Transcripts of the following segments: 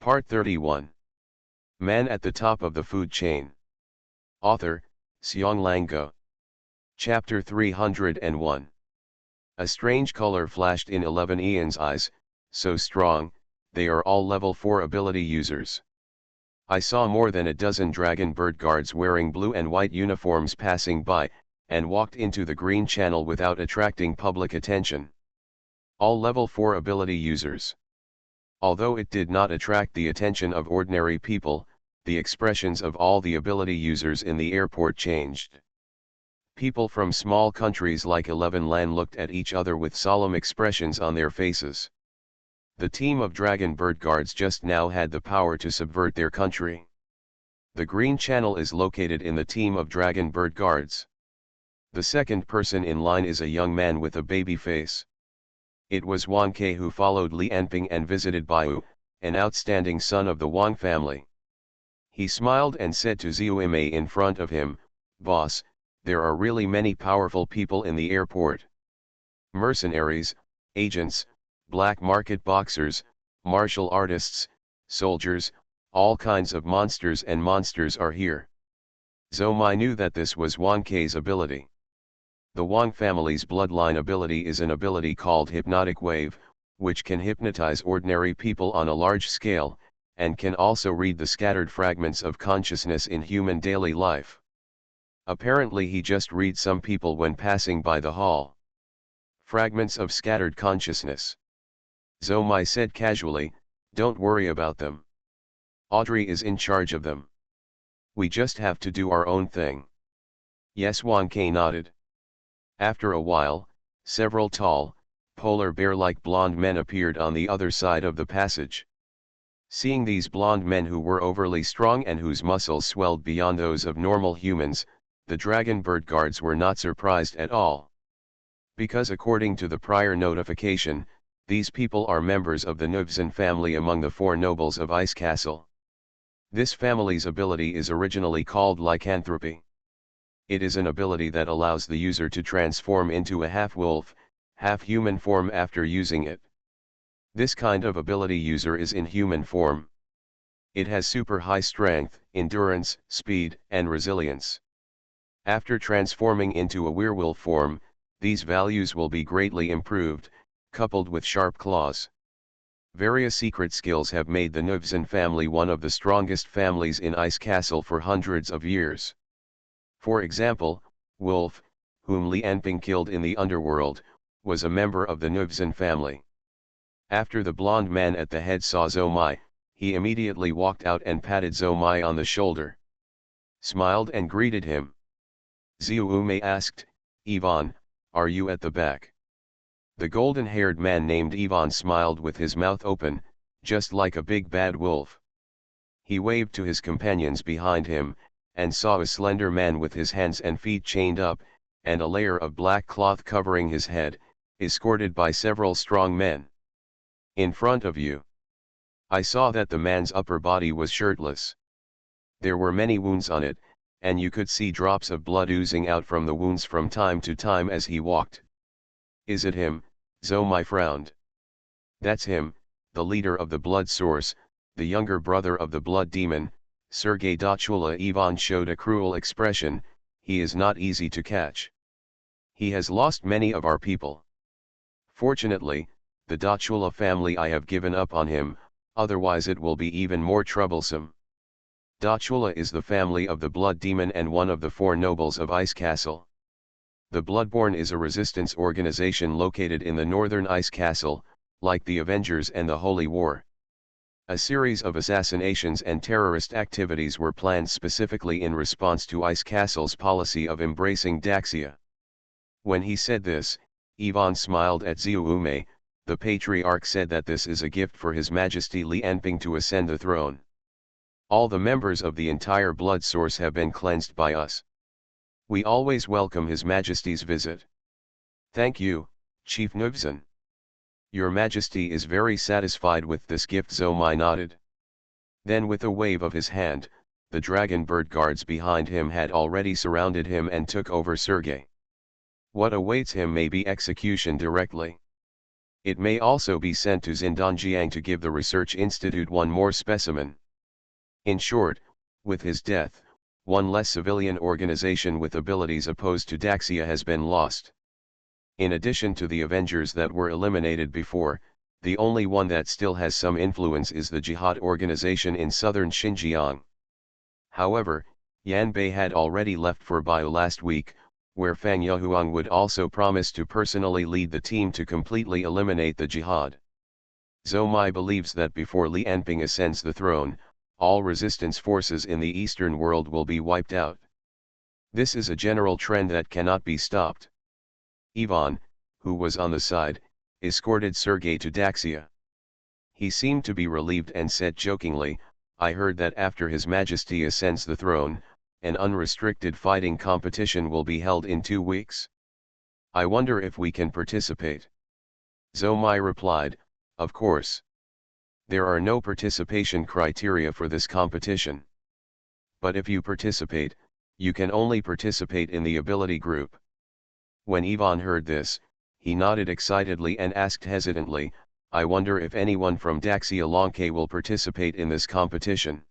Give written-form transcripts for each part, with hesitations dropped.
Part 31. Man at the Top of the Food Chain. Author, Seong-Lang Go. Chapter 301. A strange color flashed in 11 Ian's eyes, so strong, they are all level 4 ability users. I saw more than a dozen dragon bird guards wearing blue and white uniforms passing by, and walked into the green channel without attracting public attention. All level 4 ability users. Although it did not attract the attention of ordinary people, the expressions of all the ability users in the airport changed. People from small countries like 11 Lan looked at each other with solemn expressions on their faces. The team of dragon bird guards just now had the power to subvert their country. The green channel is located in the team of dragon bird guards. The second person in line is a young man with a baby face. It was Wang Ke who followed Li Anping and visited Baiyu, an outstanding son of the Wang family. He smiled and said to Zhu Mei in front of him, "Boss, there are really many powerful people in the airport. Mercenaries, agents, black market boxers, martial artists, soldiers, all kinds of monsters are here." Zhou Mai knew that this was Wang Ke's ability. The Wang family's bloodline ability is an ability called Hypnotic Wave, which can hypnotize ordinary people on a large scale, and can also read the scattered fragments of consciousness in human daily life. Apparently he just reads some people when passing by the hall. Fragments of scattered consciousness. Zhou Mai said casually, "Don't worry about them. Audrey is in charge of them. We just have to do our own thing." Yes, Wang Ke nodded. After a while, several tall, polar bear-like blonde men appeared on the other side of the passage. Seeing these blonde men who were overly strong and whose muscles swelled beyond those of normal humans, the dragon bird guards were not surprised at all. Because according to the prior notification, these people are members of the Nuvzin family among the 4 nobles of Ice Castle. This family's ability is originally called lycanthropy. It is an ability that allows the user to transform into a half-wolf, half-human form after using it. This kind of ability user is in human form. It has super high strength, endurance, speed, and resilience. After transforming into a werewolf form, these values will be greatly improved, coupled with sharp claws. Various secret skills have made the Nuvzin family one of the strongest families in Ice Castle for hundreds of years. For example, Wolf, whom Li Anping killed in the underworld, was a member of the Nuvzin family. After the blonde man at the head saw Zhou Mai, he immediately walked out and patted Zhou Mai on the shoulder. Smiled and greeted him. Zhu Mei asked, "Ivan, are you at the back?" The golden-haired man named Ivan smiled with his mouth open, just like a big bad wolf. He waved to his companions behind him, and saw a slender man with his hands and feet chained up, and a layer of black cloth covering his head, escorted by several strong men. "In front of you." I saw that the man's upper body was shirtless. There were many wounds on it, and you could see drops of blood oozing out from the wounds from time to time as he walked. "Is it him?" Zhou Mai frowned. "That's him, the leader of the blood source, the younger brother of the blood demon, Sergei Dachula." Ivan showed a cruel expression. "He is not easy to catch. He has lost many of our people. Fortunately, the Dachula family I have given up on him, otherwise it will be even more troublesome." Dachula is the family of the blood demon and one of the 4 nobles of Ice Castle. The Bloodborne is a resistance organization located in the northern Ice Castle, like the Avengers and the Holy War. A series of assassinations and terrorist activities were planned specifically in response to Ice Castle's policy of embracing Daxia. When he said this, Ivan smiled at Zhu Mei. The patriarch said that this is a gift for His Majesty Li Anping to ascend the throne. All the members of the entire blood source have been cleansed by us. We always welcome His Majesty's visit. Thank you, Chief Nuvzin. Your Majesty is very satisfied with this gift. Zhou Mai nodded. Then with a wave of his hand, the dragon bird guards behind him had already surrounded him and took over Sergei. What awaits him may be execution directly. It may also be sent to Xindanjiang to give the research institute one more specimen. In short, with his death, one less civilian organization with abilities opposed to Daxia has been lost. In addition to the Avengers that were eliminated before, the only one that still has some influence is the Jihad organization in southern Xinjiang. However, Yan Bei had already left for Bio last week, where Fang Yahuang would also promise to personally lead the team to completely eliminate the Jihad. Zhou Mai believes that before Li Anping ascends the throne, all resistance forces in the Eastern world will be wiped out. This is a general trend that cannot be stopped. Ivan, who was on the side, escorted Sergei to Daxia. He seemed to be relieved and said jokingly, "I heard that after His Majesty ascends the throne, an unrestricted fighting competition will be held in 2 weeks. I wonder if we can participate." Zhou Mai replied, "Of course. There are no participation criteria for this competition. But if you participate, you can only participate in the ability group." When Ivan heard this, he nodded excitedly and asked hesitantly, "I wonder if anyone from Daxia Longke will participate in this competition."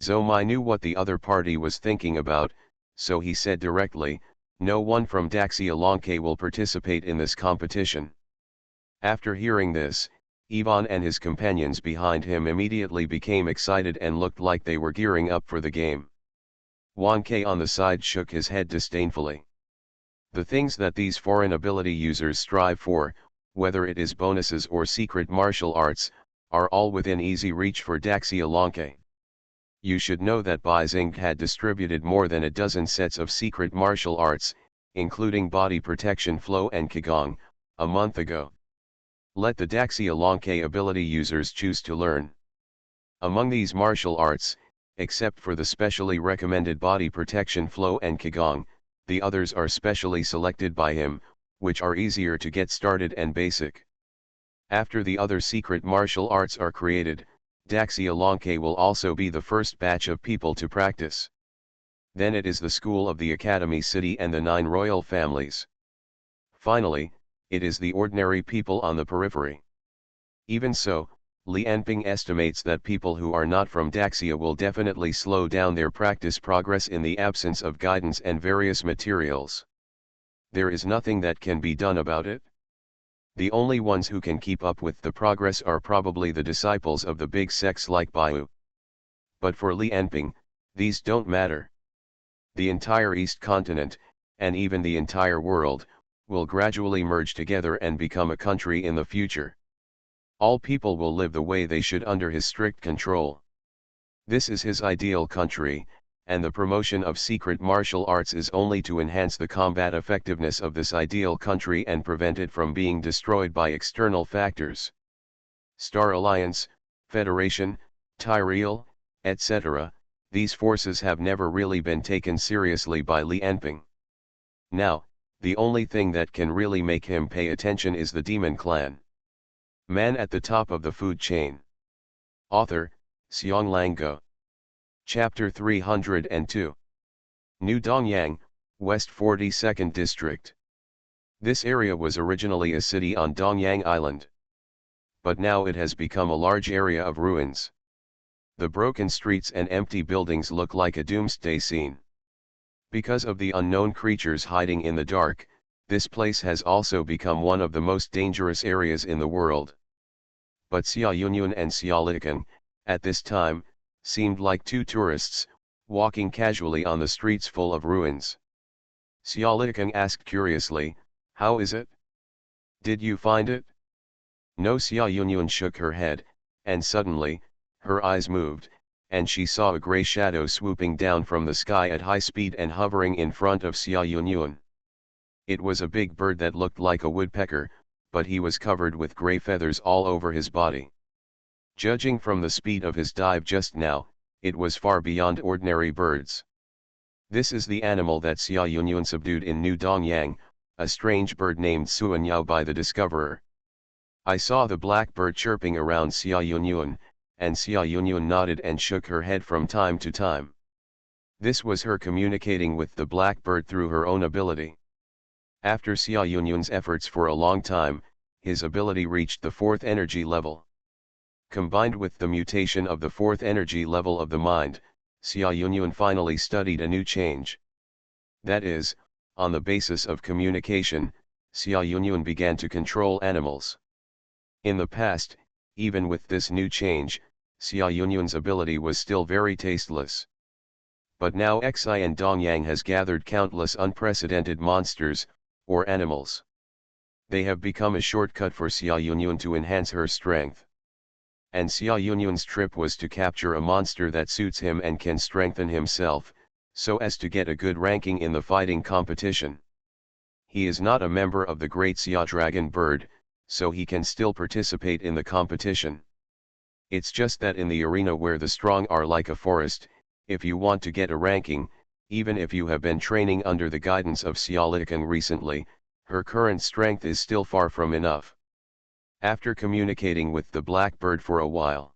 Zhou Mai knew what the other party was thinking about, so he said directly, "No one from Daxia Longke will participate in this competition." After hearing this, Ivan and his companions behind him immediately became excited and looked like they were gearing up for the game. Wan Ke on the side shook his head disdainfully. The things that these foreign ability users strive for, whether it is bonuses or secret martial arts, are all within easy reach for Daxia Longke. You should know that Bai Xing had distributed more than a dozen sets of secret martial arts, including body protection flow and Qigong, a month ago. Let the Daxia Longke ability users choose to learn. Among these martial arts, except for the specially recommended body protection flow and Qigong, the others are specially selected by him, which are easier to get started and basic. After the other secret martial arts are created, Daxia Longke will also be the first batch of people to practice. Then it is the school of the Academy City and the 9 royal families. Finally, it is the ordinary people on the periphery. Even so, Li Anping estimates that people who are not from Daxia will definitely slow down their practice progress in the absence of guidance and various materials. There is nothing that can be done about it. The only ones who can keep up with the progress are probably the disciples of the big sects like Baiyu. But for Li Anping, these don't matter. The entire East continent, and even the entire world, will gradually merge together and become a country in the future. All people will live the way they should under his strict control. This is his ideal country, and the promotion of secret martial arts is only to enhance the combat effectiveness of this ideal country and prevent it from being destroyed by external factors. Star Alliance, Federation, Tyrell, etc., these forces have never really been taken seriously by Li Anping. Now, the only thing that can really make him pay attention is the Demon Clan. Man at the top of the food chain. Author, Xiong Lango. Chapter 302. New Dongyang, West 42nd District. This area was originally a city on Dongyang Island. But now it has become a large area of ruins. The broken streets and empty buildings look like a doomsday scene. Because of the unknown creatures hiding in the dark, this place has also become one of the most dangerous areas in the world. But Xia Yunyun and Xia Litikang, at this time, seemed like 2 tourists, walking casually on the streets full of ruins. Xia Litikang asked curiously, "How is it? Did you find it?" No, Xia Yunyun shook her head, and suddenly, her eyes moved, and she saw a grey shadow swooping down from the sky at high speed and hovering in front of Xia Yunyun. It was a big bird that looked like a woodpecker, but he was covered with grey feathers all over his body. Judging from the speed of his dive just now, it was far beyond ordinary birds. This is the animal that Xia Yunyun subdued in New Dongyang, a strange bird named Suanyao by the discoverer. I saw the black bird chirping around Xia Yunyun, and Xia Yunyun nodded and shook her head from time to time. This was her communicating with the black bird through her own ability. After Xia Yunyun's efforts for a long time, his ability reached the 4th energy level. Combined with the mutation of the 4th energy level of the mind, Xia Yunyun finally studied a new change. That is, on the basis of communication, Xia Yunyun began to control animals. In the past, even with this new change, Xia Yunyun's ability was still very tasteless. But now Xi and Dongyang has gathered countless unprecedented monsters, or animals. They have become a shortcut for Xia Yunyun to enhance her strength. And Xia Yunyun's trip was to capture a monster that suits him and can strengthen himself, so as to get a good ranking in the fighting competition. He is not a member of the Great Xia Dragon Bird, so he can still participate in the competition. It's just that in the arena where the strong are like a forest, if you want to get a ranking, even if you have been training under the guidance of SpecialAbilities recently, her current strength is still far from enough. After communicating with the blackbird for a while,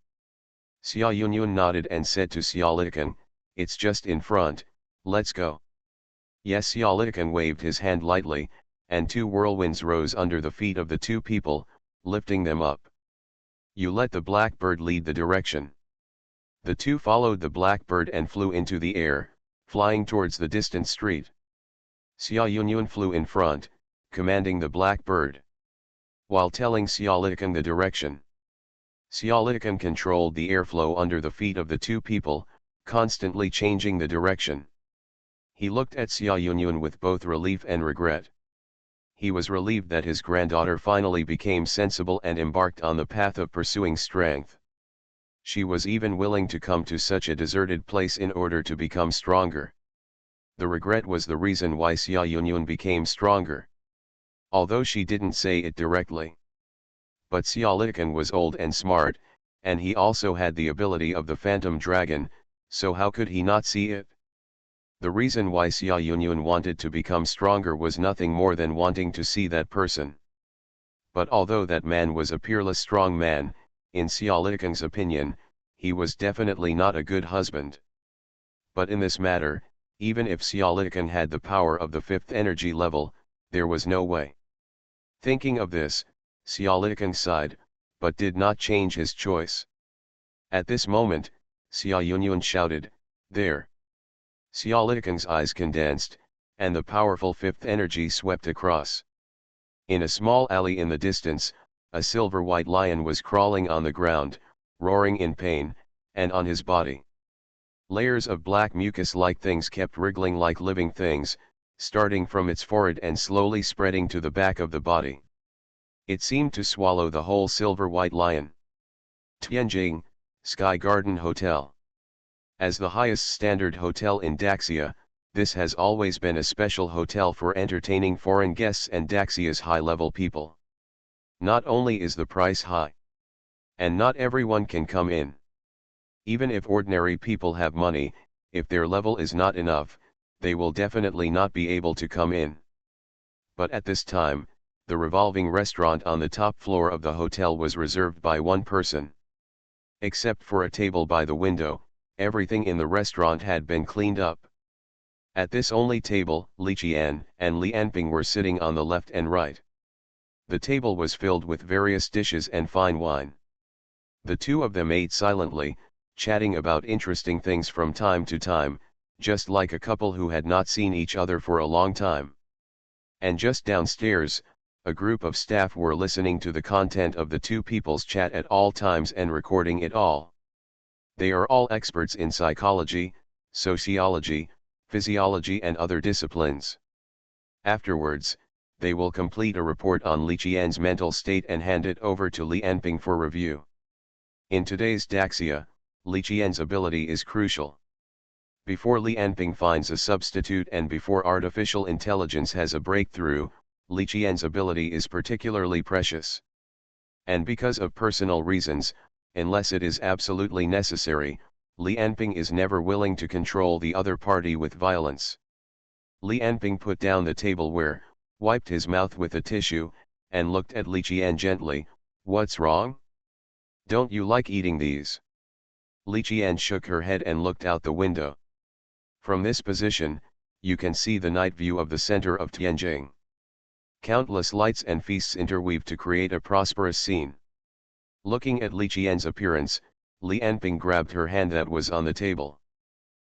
Xia Yunyun nodded and said to SpecialAbilities, "It's just in front, let's go." Yes, SpecialAbilities waved his hand lightly, and 2 whirlwinds rose under the feet of the 2 people, lifting them up. "You let the blackbird lead the direction." The 2 followed the blackbird and flew into the air, flying towards the distant street. Xia Yunyun flew in front, commanding the blackbird, while telling SpecialAbilities the direction. SpecialAbilities controlled the airflow under the feet of the 2 people, constantly changing the direction. He looked at Xia Yunyun with both relief and regret. He was relieved that his granddaughter finally became sensible and embarked on the path of pursuing strength. She was even willing to come to such a deserted place in order to become stronger. The regret was the reason why Xia Yunyun became stronger. Although she didn't say it directly. But SpecialAbilities was old and smart, and he also had the ability of the Phantom Dragon, so how could he not see it? The reason why Xia Yunyun wanted to become stronger was nothing more than wanting to see that person. But although that man was a peerless strong man, in SpecialAbilities' opinion, he was definitely not a good husband. But in this matter, even if SpecialAbilities had the power of the 5th energy level, there was no way. Thinking of this, SpecialAbilities sighed, but did not change his choice. At this moment, Xia Yunyun shouted, "There!" SpecialAbilities' eyes condensed, and the powerful 5th energy swept across. In a small alley in the distance, a silver-white lion was crawling on the ground, roaring in pain, and on his body, layers of black mucus-like things kept wriggling like living things, starting from its forehead and slowly spreading to the back of the body. It seemed to swallow the whole silver-white lion. Tianjing, Sky Garden Hotel. As the highest standard hotel in Daxia, this has always been a special hotel for entertaining foreign guests and Daxia's high-level people. Not only is the price high, and not everyone can come in. Even if ordinary people have money, if their level is not enough, they will definitely not be able to come in. But at this time, the revolving restaurant on the top floor of the hotel was reserved by 1 person. Except for a table by the window, everything in the restaurant had been cleaned up. At this only table, Li Qian and Li Anping were sitting on the left and right. The table was filled with various dishes and fine wine. The 2 of them ate silently, chatting about interesting things from time to time, just like a couple who had not seen each other for a long time. And just downstairs, a group of staff were listening to the content of the 2 people's chat at all times and recording it all. They are all experts in psychology, sociology, physiology and other disciplines. Afterwards, they will complete a report on Li Qian's mental state and hand it over to Li Anping for review. In today's Daxia, Li Qian's ability is crucial. Before Li Anping finds a substitute and before artificial intelligence has a breakthrough, Li Qian's ability is particularly precious. And because of personal reasons, unless it is absolutely necessary, Li Anping is never willing to control the other party with violence. Li Anping put down the tableware, wiped his mouth with a tissue, and looked at Li Qian gently. "What's wrong? Don't you like eating these?" Li Qian shook her head and looked out the window. From this position, you can see the night view of the center of Tianjing. Countless lights and feasts interweave to create a prosperous scene. Looking at Li Qian's appearance, Li Anping grabbed her hand that was on the table.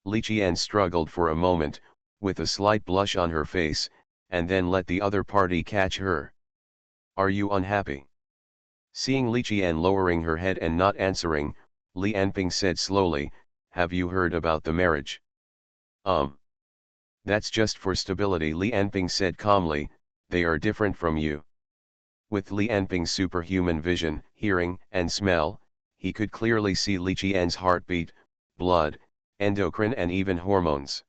Li Qian struggled for a moment, with a slight blush on her face, and then let the other party catch her. Are you unhappy? Seeing Li Qian lowering her head and not answering, Li Anping said slowly, have you heard about the marriage? That's just for stability, Li Anping said calmly, they are different from you. With Li Anping's superhuman vision, hearing, and smell, he could clearly see Li Qian's heartbeat, blood, endocrine and even hormones.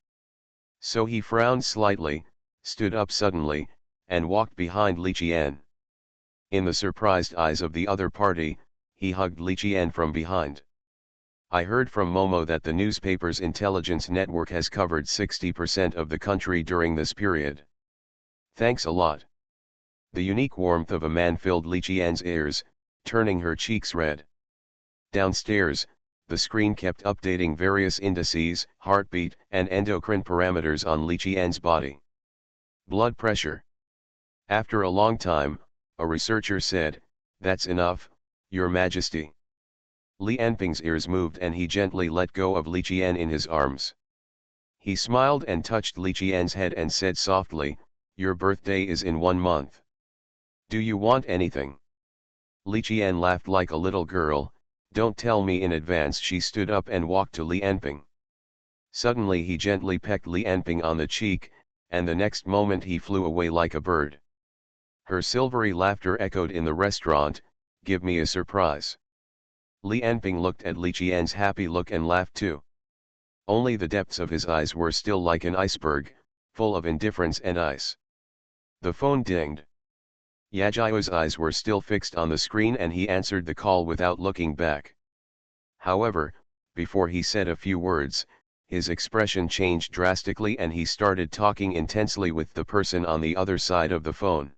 So he frowned slightly, stood up suddenly, and walked behind Li Qian. In the surprised eyes of the other party, he hugged Li Qian from behind. I heard from Momo that the newspaper's intelligence network has covered 60% of the country during this period. Thanks a lot. The unique warmth of a man filled Li Qian's ears, turning her cheeks red. Downstairs, the screen kept updating various indices, heartbeat, and endocrine parameters on Li Qian's body. Blood pressure. After a long time, a researcher said, that's enough, Your Majesty. Li Anping's ears moved and he gently let go of Li Qian in his arms. He smiled and touched Li Qian's head and said softly, your birthday is in 1 month. Do you want anything? Li Qian laughed like a little girl, don't tell me in advance. She stood up and walked to Li Anping. Suddenly he gently pecked Li Anping on the cheek, and the next moment he flew away like a bird. Her silvery laughter echoed in the restaurant, give me a surprise. Li Anping looked at Li Qian's happy look and laughed too. Only the depths of his eyes were still like an iceberg, full of indifference and ice. The phone dinged. Yajia's eyes were still fixed on the screen and he answered the call without looking back. However, before he said a few words, his expression changed drastically and he started talking intensely with the person on the other side of the phone.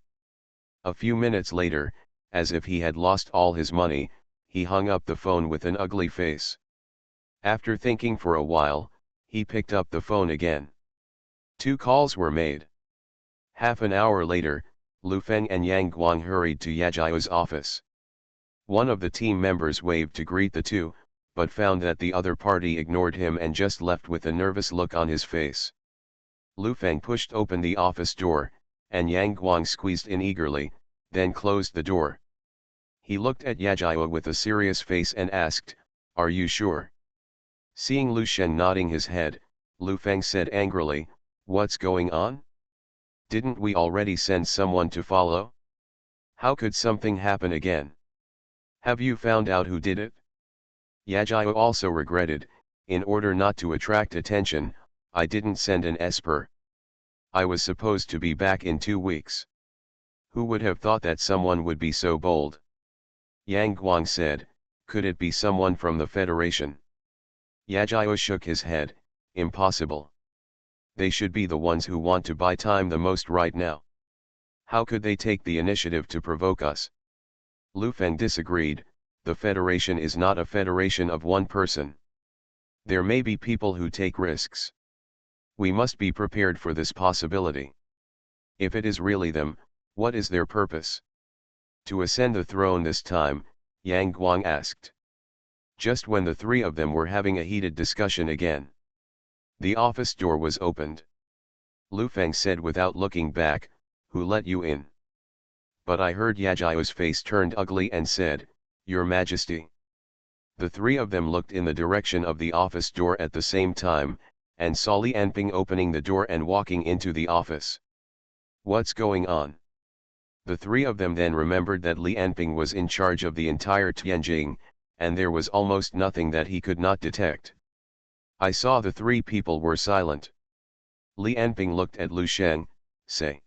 A few minutes later, as if he had lost all his money, he hung up the phone with an ugly face. After thinking for a while, he picked up the phone again. 2 calls were made. Half an hour later, Lu Feng and Yang Guang hurried to Yajia's office. One of the team members waved to greet the two, but found that the other party ignored him and just left with a nervous look on his face. Lu Feng pushed open the office door, and Yang Guang squeezed in eagerly, then closed the door. He looked at Yajia with a serious face and asked, are you sure? Seeing Lu Shen nodding his head, Lu Feng said angrily, what's going on? Didn't we already send someone to follow? How could something happen again? Have you found out who did it? Yajia also regretted, in order not to attract attention, I didn't send an esper. I was supposed to be back in 2 weeks. Who would have thought that someone would be so bold? Yang Guang said, could it be someone from the Federation? Yajia shook his head, impossible. They should be the ones who want to buy time the most right now. How could they take the initiative to provoke us? Lu Feng disagreed, the Federation is not a federation of one person. There may be people who take risks. We must be prepared for this possibility. If it is really them, what is their purpose? To ascend the throne this time, Yang Guang asked. Just when the 3 of them were having a heated discussion again. The office door was opened. Lu Feng said without looking back, who let you in? But I heard Yajia's face turned ugly and said, Your Majesty. The 3 of them looked in the direction of the office door at the same time, and saw Li Anping opening the door and walking into the office. What's going on? The 3 of them then remembered that Li Anping was in charge of the entire Tianjing, and there was almost nothing that he could not detect. I saw the 3 people were silent. Li Anping looked at Lu Sheng, say.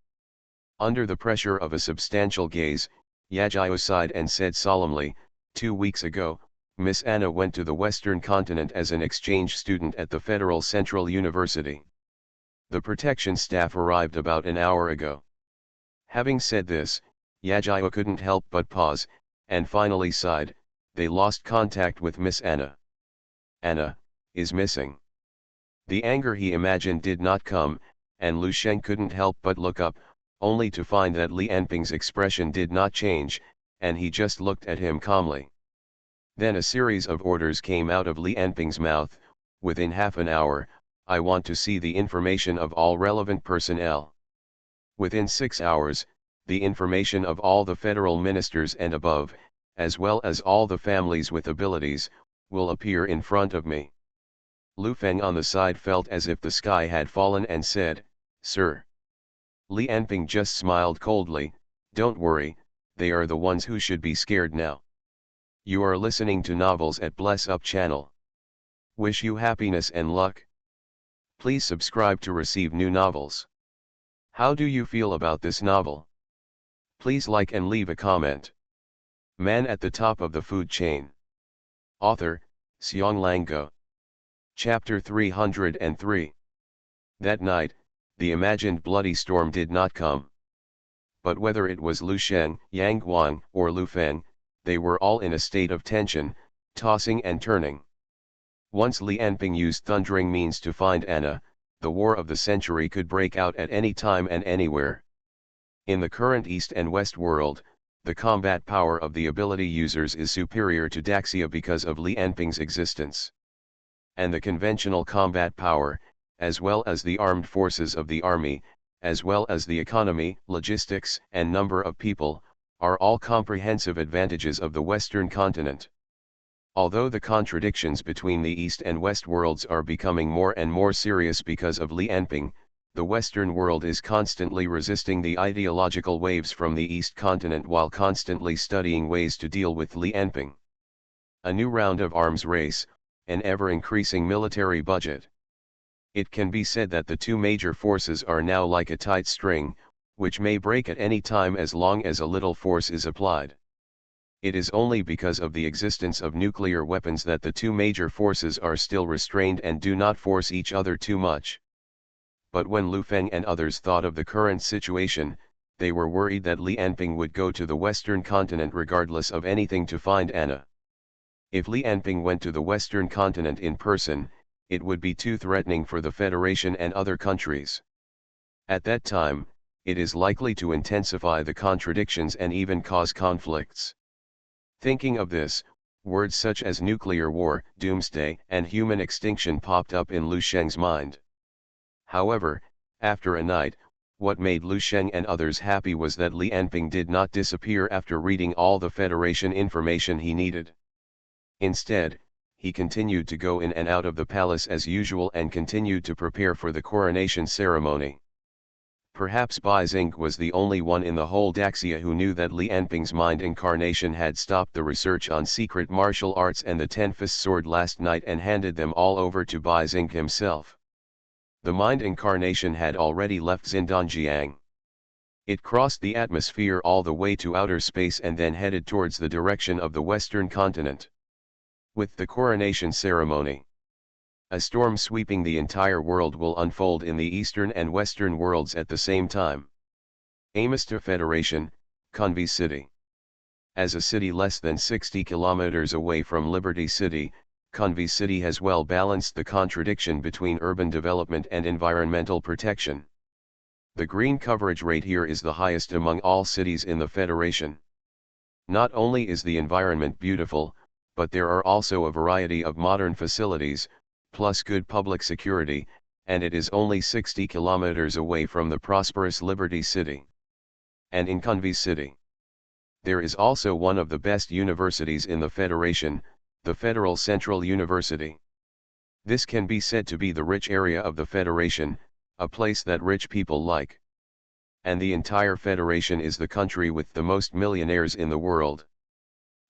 Under the pressure of a substantial gaze, Yajia sighed and said solemnly, 2 weeks ago, Miss Anna went to the Western continent as an exchange student at the Federal Central University. The protection staff arrived about an hour ago. Having said this, Yajia couldn't help but pause, and finally sighed, they lost contact with Miss Anna. Anna is missing. The anger he imagined did not come, and Lu Sheng couldn't help but look up, only to find that Li Enping's expression did not change, and he just looked at him calmly. Then a series of orders came out of Li Enping's mouth: within half an hour, I want to see the information of all relevant personnel. Within 6 hours, the information of all the federal ministers and above, as well as all the families with abilities, will appear in front of me. Lu Feng on the side felt as if the sky had fallen and said, "Sir." Li Enping just smiled coldly, "Don't worry, they are the ones who should be scared now." You are listening to Novels at Bless Up channel. Wish you happiness and luck. Please subscribe to receive new novels. How do you feel about this novel? Please like and leave a comment. Man at the Top of the Food Chain. Author, Xiong Go. Chapter 303. That night, the imagined bloody storm did not come. But whether it was Lu Sheng, Yang Guang, or Lu Feng, they were all in a state of tension, tossing and turning. Once Li Enping used thundering means to find Anna, the war of the century could break out at any time and anywhere. In the current East and West world, the combat power of the ability users is superior to Daxia because of Li Enping's existence. And the conventional combat power, as well as the armed forces of the army, as well as the economy, logistics, and number of people, are all comprehensive advantages of the Western continent. Although the contradictions between the East and West worlds are becoming more and more serious because of Li Enping, the Western world is constantly resisting the ideological waves from the East continent while constantly studying ways to deal with Li Enping. A new round of arms race, an ever-increasing military budget. It can be said that the two major forces are now like a tight string, which may break at any time as long as a little force is applied. It is only because of the existence of nuclear weapons that the two major forces are still restrained and do not force each other too much. But when Lu Feng and others thought of the current situation, they were worried that Li Enping would go to the Western continent regardless of anything to find Anna. If Li Enping went to the Western continent in person, it would be too threatening for the Federation and other countries. At that time, it is likely to intensify the contradictions and even cause conflicts. Thinking of this, words such as nuclear war, doomsday, and human extinction popped up in Lu Sheng's mind. However, after a night, what made Lu Sheng and others happy was that Li Enping did not disappear after reading all the Federation information he needed. Instead, he continued to go in and out of the palace as usual and continued to prepare for the coronation ceremony. Perhaps Bai Xing was the only one in the whole Daxia who knew that Li Enping's mind incarnation had stopped the research on secret martial arts and the Ten-Fist sword last night and handed them all over to Bai Xing himself. The mind incarnation had already left Xindanjiang. It crossed the atmosphere all the way to outer space and then headed towards the direction of the Western continent. With the coronation ceremony, a storm sweeping the entire world will unfold in the Eastern and Western worlds at the same time. Amista Federation, Kunvi City. As a city less than 60 kilometers away from Liberty City, Kunvi City has well balanced the contradiction between urban development and environmental protection. The green coverage rate here is the highest among all cities in the Federation. Not only is the environment beautiful, but there are also a variety of modern facilities, plus good public security, and it is only 60 kilometers away from the prosperous Liberty City. And in Kunvi City, there is also one of the best universities in the Federation, the Federal Central University. This can be said to be the rich area of the Federation, a place that rich people like. And the entire Federation is the country with the most millionaires in the world.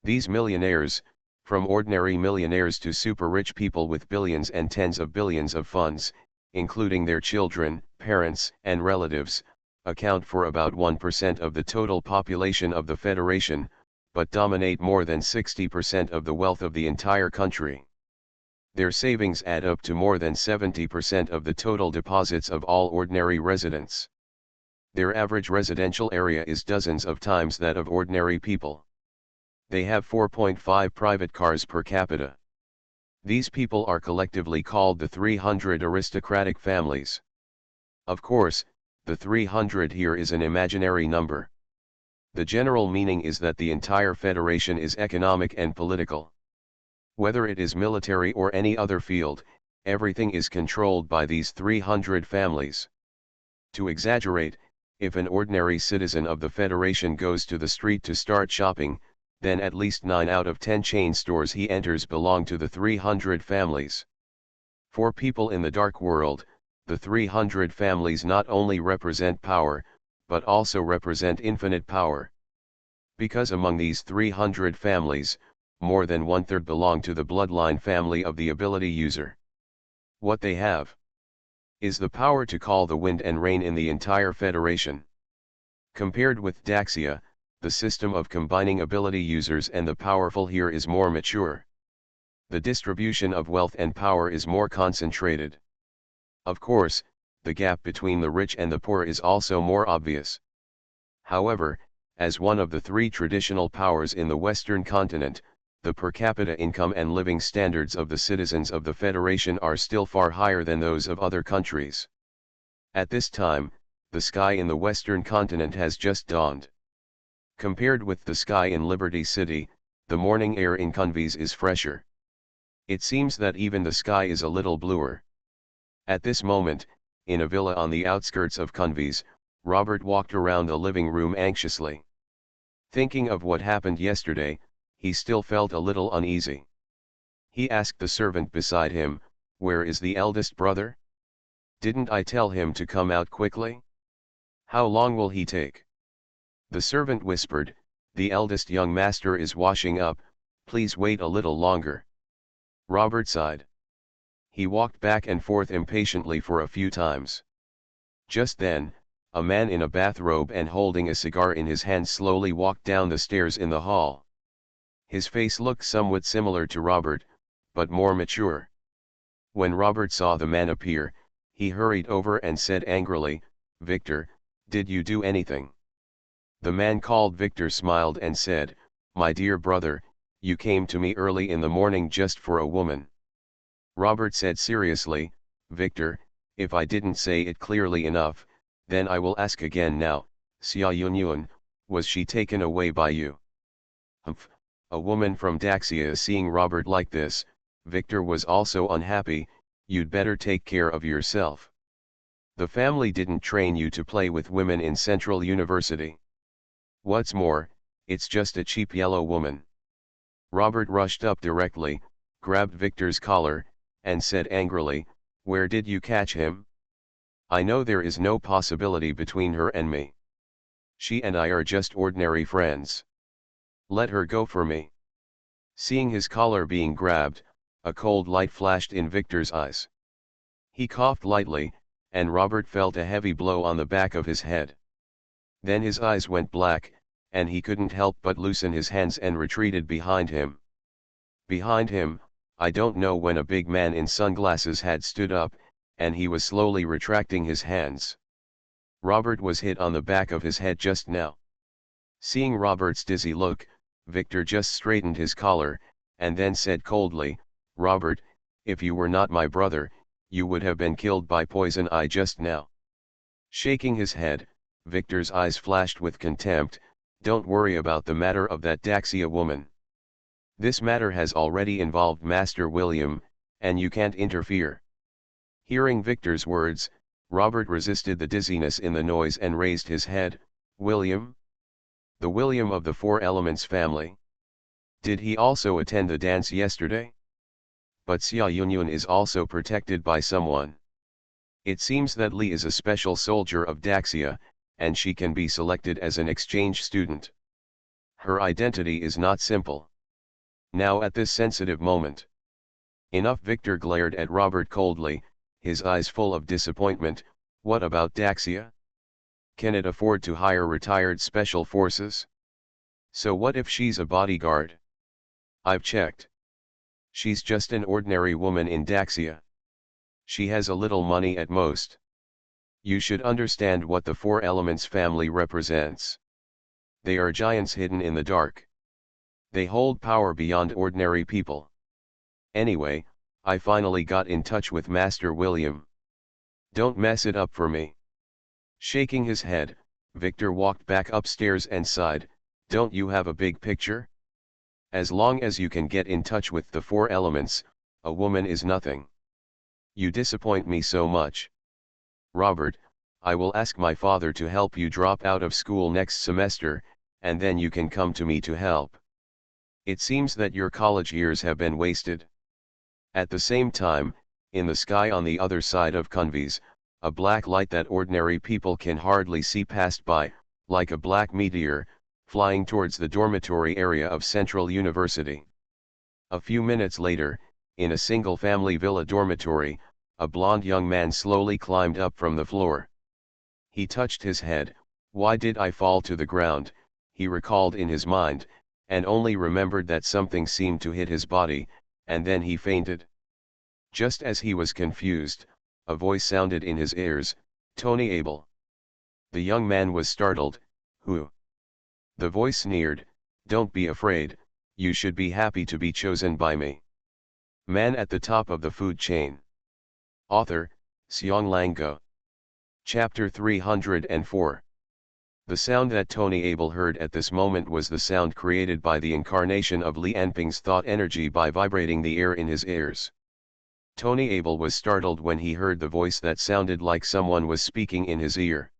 These millionaires, from ordinary millionaires to super-rich people with billions and tens of billions of funds, including their children, parents, and relatives, account for about 1% of the total population of the Federation, but dominate more than 60% of the wealth of the entire country. Their savings add up to more than 70% of the total deposits of all ordinary residents. Their average residential area is dozens of times that of ordinary people. They have 4.5 private cars per capita. These people are collectively called the 300 aristocratic families. Of course, The 300 here is an imaginary number. The general meaning is that the entire federation is economic and political. Whether it is military or any other field, everything is controlled by these 300 families. To exaggerate, if an ordinary citizen of the Federation goes to the street to start shopping, then at least 9 out of 10 chain stores he enters belong to the 300 families. For people in the dark world, the 300 families not only represent power, but also represent infinite power. Because among these 300 families, more than 1/3 belong to the bloodline family of the ability user. What they have is the power to call the wind and rain in the entire Federation. Compared with Daxia, the system of combining ability users and the powerful here is more mature. The distribution of wealth and power is more concentrated. Of course, the gap between the rich and the poor is also more obvious. However, as one of the 3 traditional powers in the Western continent, the per capita income and living standards of the citizens of the Federation are still far higher than those of other countries. At this time, the sky in the Western continent has just dawned. Compared with the sky in Liberty City, the morning air in Convies is fresher. It seems that even the sky is a little bluer. At this moment, in a villa on the outskirts of Convies, Robert walked around the living room anxiously. Thinking of what happened yesterday, he still felt a little uneasy. He asked the servant beside him, "Where is the eldest brother? Didn't I tell him to come out quickly? How long will he take?" The servant whispered, "The eldest young master is washing up, please wait a little longer." Robert sighed. He walked back and forth impatiently for a few times. Just then, a man in a bathrobe and holding a cigar in his hand slowly walked down the stairs in the hall. His face looked somewhat similar to Robert, but more mature. When Robert saw the man appear, he hurried over and said angrily, "Victor, did you do anything?" The man called Victor smiled and said, "My dear brother, you came to me early in the morning just for a woman." Robert said seriously, "Victor, if I didn't say it clearly enough, then I will ask again now, Xia Yunyun, was she taken away by you?" "Humph, a woman from Daxia." Seeing Robert like this, Victor was also unhappy. "You'd better take care of yourself. The family didn't train you to play with women in Central University. What's more, it's just a cheap yellow woman." Robert rushed up directly, grabbed Victor's collar, and said angrily, "Where did you catch him? I know there is no possibility between her and me. She and I are just ordinary friends. Let her go for me." Seeing his collar being grabbed, a cold light flashed in Victor's eyes. He coughed lightly, and Robert felt a heavy blow on the back of his head. Then his eyes went black, and he couldn't help but loosen his hands and retreated behind him. Behind him, I don't know when a big man in sunglasses had stood up, and he was slowly retracting his hands. Robert was hit on the back of his head just now. Seeing Robert's dizzy look, Victor just straightened his collar, and then said coldly, "Robert, if you were not my brother, you would have been killed by poison eye just now." Shaking his head, Victor's eyes flashed with contempt. "Don't worry about the matter of that Daxia woman. This matter has already involved Master William, and you can't interfere." Hearing Victor's words, Robert resisted the dizziness in the noise and raised his head. "William? The William of the Four Elements family? Did he also attend the dance yesterday? But Xia Yunyun is also protected by someone. It seems that Li is a special soldier of Daxia, and she can be selected as an exchange student. Her identity is not simple. Now at this sensitive moment." "Enough." Victor glared at Robert coldly, his eyes full of disappointment. "What about Daxia? Can it afford to hire retired special forces? So what if she's a bodyguard? I've checked. She's just an ordinary woman in Daxia. She has a little money at most. You should understand what the Four Elements family represents. They are giants hidden in the dark. They hold power beyond ordinary people. Anyway, I finally got in touch with Master William. Don't mess it up for me. Shaking his head, Victor walked back upstairs and sighed, "Don't you have a big picture? As long as you can get in touch with the four elements, a woman is nothing. You disappoint me so much. Robert, I will ask my father to help you drop out of school next semester, and then you can come to me to help. It seems that your college years have been wasted." At the same time, in the sky on the other side of Conves, a black light that ordinary people can hardly see passed by, like a black meteor, flying towards the dormitory area of Central University. A few minutes later, in a single-family villa dormitory, a blond young man slowly climbed up from the floor. He touched his head. "Why did I fall to the ground?" he recalled in his mind, and only remembered that something seemed to hit his body, and then he fainted. Just as he was confused, a voice sounded in his ears, "Tony Abel." The young man was startled. "Who?" The voice sneered, "Don't be afraid, you should be happy to be chosen by me. Man at the top of the food chain." Author, Seong Lang-go. Chapter 304. The sound that Tony Abel heard at this moment was the sound created by the incarnation of Li Enping's thought energy by vibrating the air in his ears. Tony Abel was startled when he heard the voice that sounded like someone was speaking in his ear.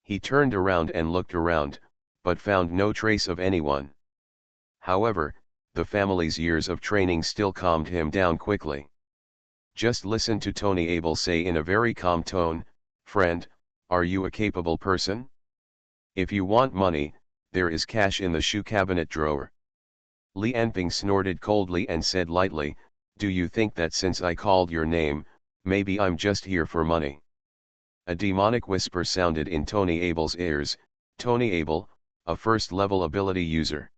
He turned around and looked around, but found no trace of anyone. However, the family's years of training still calmed him down quickly. Just listen to Tony Abel say in a very calm tone, "Friend, are you a capable person? If you want money, there is cash in the shoe cabinet drawer." Li Enping snorted coldly and said lightly, "Do you think that since I called your name, maybe I'm just here for money?" A demonic whisper sounded in Tony Abel's ears, "Tony Abel, a first-level ability user.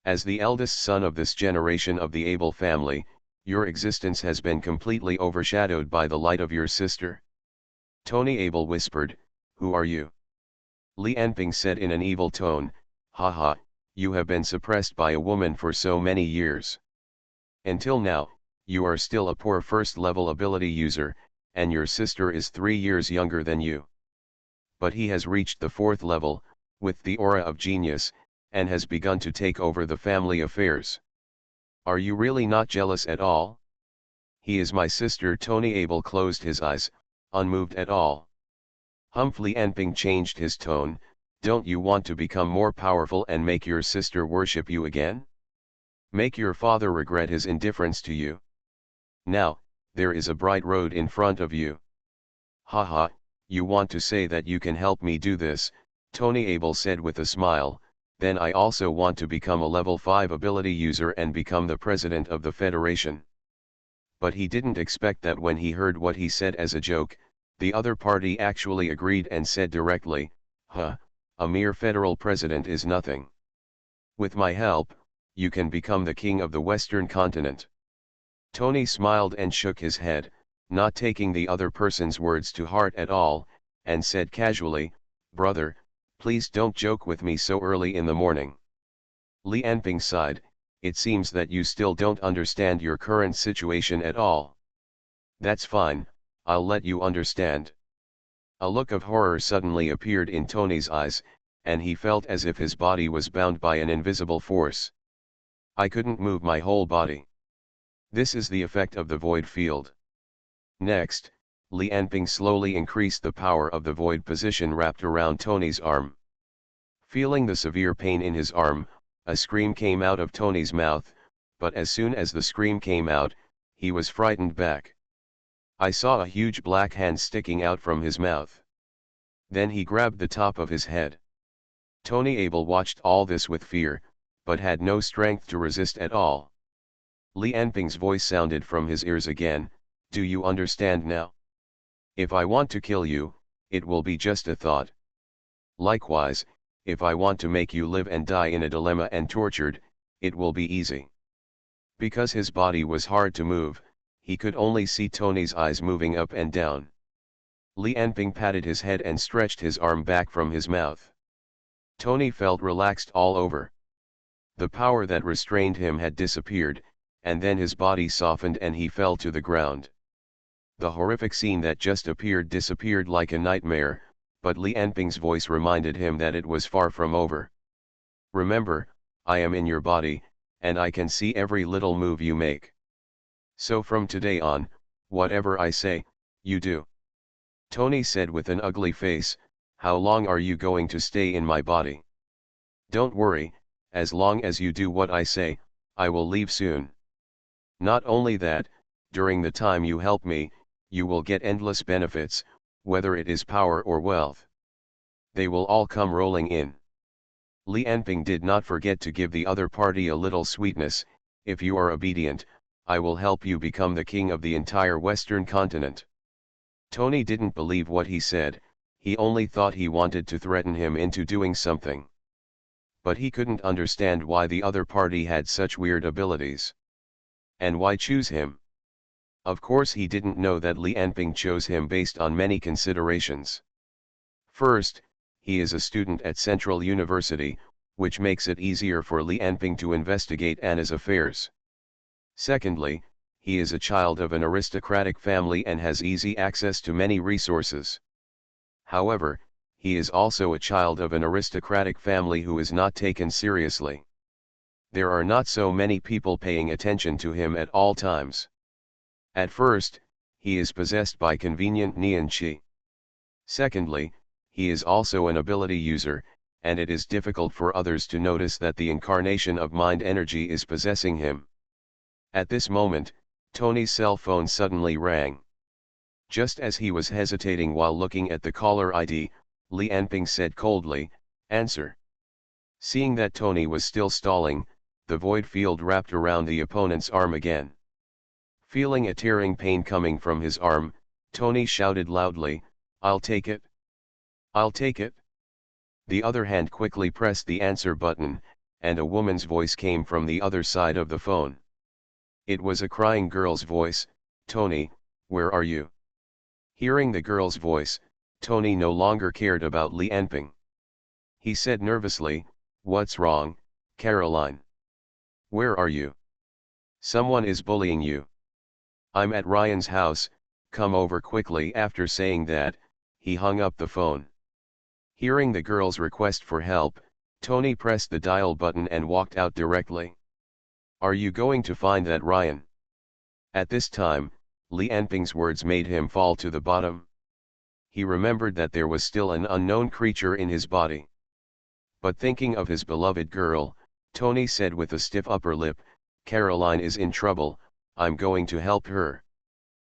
As the eldest son of this generation of the Abel family, your existence has been completely overshadowed by the light of your sister." Tony Abel whispered, "Who are you?" Li Enping said in an evil tone, "Haha, you have been suppressed by a woman for so many years. Until now, you are still a poor first-level ability user, and your sister is 3 years younger than you. But he has reached the 4th level, with the aura of genius, and has begun to take over the family affairs. Are you really not jealous at all?" "He is my sister." Tony Abel closed his eyes, unmoved at all. Li Enping changed his tone, "Don't you want to become more powerful and make your sister worship you again? Make your father regret his indifference to you? Now, there is a bright road in front of you." "Haha, you want to say that you can help me do this," Tony Abel said with a smile, "then I also want to become a level 5 ability user and become the president of the Federation." But he didn't expect that when he heard what he said as a joke, the other party actually agreed and said directly, "Huh, a mere federal president is nothing. With my help, you can become the king of the Western continent." Tony smiled and shook his head, not taking the other person's words to heart at all, and said casually, "Brother, please don't joke with me so early in the morning." Li Enping sighed, "It seems that you still don't understand your current situation at all. That's fine, I'll let you understand." A look of horror suddenly appeared in Tony's eyes, and he felt as if his body was bound by an invisible force. "I couldn't move my whole body. This is the effect of the void field." Next, Li Enping slowly increased the power of the void position wrapped around Tony's arm. Feeling the severe pain in his arm, a scream came out of Tony's mouth, but as soon as the scream came out, he was frightened back. I saw a huge black hand sticking out from his mouth. Then he grabbed the top of his head. Tony Abel watched all this with fear, but had no strength to resist at all. Li Enping's voice sounded from his ears again, "Do you understand now? If I want to kill you, it will be just a thought. Likewise, if I want to make you live and die in a dilemma and tortured, it will be easy." Because his body was hard to move, he could only see Tony's eyes moving up and down. Li Enping patted his head and stretched his arm back from his mouth. Tony felt relaxed all over. The power that restrained him had disappeared, and then his body softened and he fell to the ground. The horrific scene that just appeared disappeared like a nightmare, but Li Enping's voice reminded him that it was far from over. Remember, I am in your body, and I can see every little move you make. So from today on, whatever I say, you do. Tony said with an ugly face, how long are you going to stay in my body? Don't worry, as long as you do what I say, I will leave soon. Not only that, during the time you help me, you will get endless benefits, whether it is power or wealth. They will all come rolling in. Li Enping did not forget to give the other party a little sweetness. If you are obedient, I will help you become the king of the entire Western continent. Tony didn't believe what he said, he only thought he wanted to threaten him into doing something. But he couldn't understand why the other party had such weird abilities. And why choose him? Of course he didn't know that Li Enping chose him based on many considerations. First, he is a student at Central University, which makes it easier for Li Enping to investigate Anna's affairs. Secondly, he is a child of an aristocratic family and has easy access to many resources. However, he is also a child of an aristocratic family who is not taken seriously. There are not so many people paying attention to him at all times. At first, he is possessed by convenient Nian Qi. Secondly, he is also an ability user, and it is difficult for others to notice that the incarnation of mind energy is possessing him. At this moment, Tony's cell phone suddenly rang. Just as he was hesitating while looking at the caller ID, Li Enping said coldly, "Answer." Seeing that Tony was still stalling, the void field wrapped around the opponent's arm again. Feeling a tearing pain coming from his arm, Tony shouted loudly, "I'll take it. I'll take it." The other hand quickly pressed the answer button, and a woman's voice came from the other side of the phone. It was a crying girl's voice, "Tony, where are you?" Hearing the girl's voice, Tony no longer cared about Li Enping. He said nervously, "What's wrong, Caroline? Where are you? Someone is bullying you." "I'm at Ryan's house, come over quickly." After saying that, he hung up the phone. Hearing the girl's request for help, Tony pressed the dial button and walked out directly. "Are you going to find that Ryan?" At this time, Li Enping's words made him fall to the bottom. He remembered that there was still an unknown creature in his body. But thinking of his beloved girl, Tony said with a stiff upper lip, "Caroline is in trouble, I'm going to help her."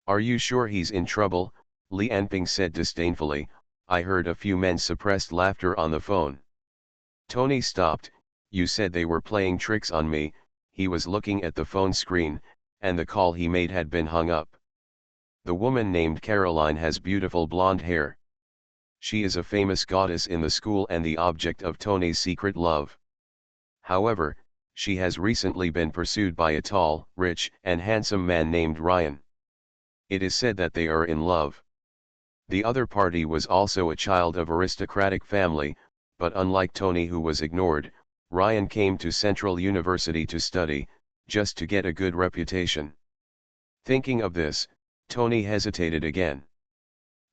"Are you sure he's in trouble?" Li Enping said disdainfully. "I heard a few men's suppressed laughter on the phone." Tony stopped. "You said they were playing tricks on me." He was looking at the phone screen, and the call he made had been hung up. "The woman named Caroline has beautiful blonde hair. She is a famous goddess in the school and the object of Tony's secret love. However, she has recently been pursued by a tall, rich, and handsome man named Ryan. It is said that they are in love." The other party was also a child of aristocratic family, but unlike Tony, who was ignored, Ryan came to Central University to study, just to get a good reputation. Thinking of this, Tony hesitated again.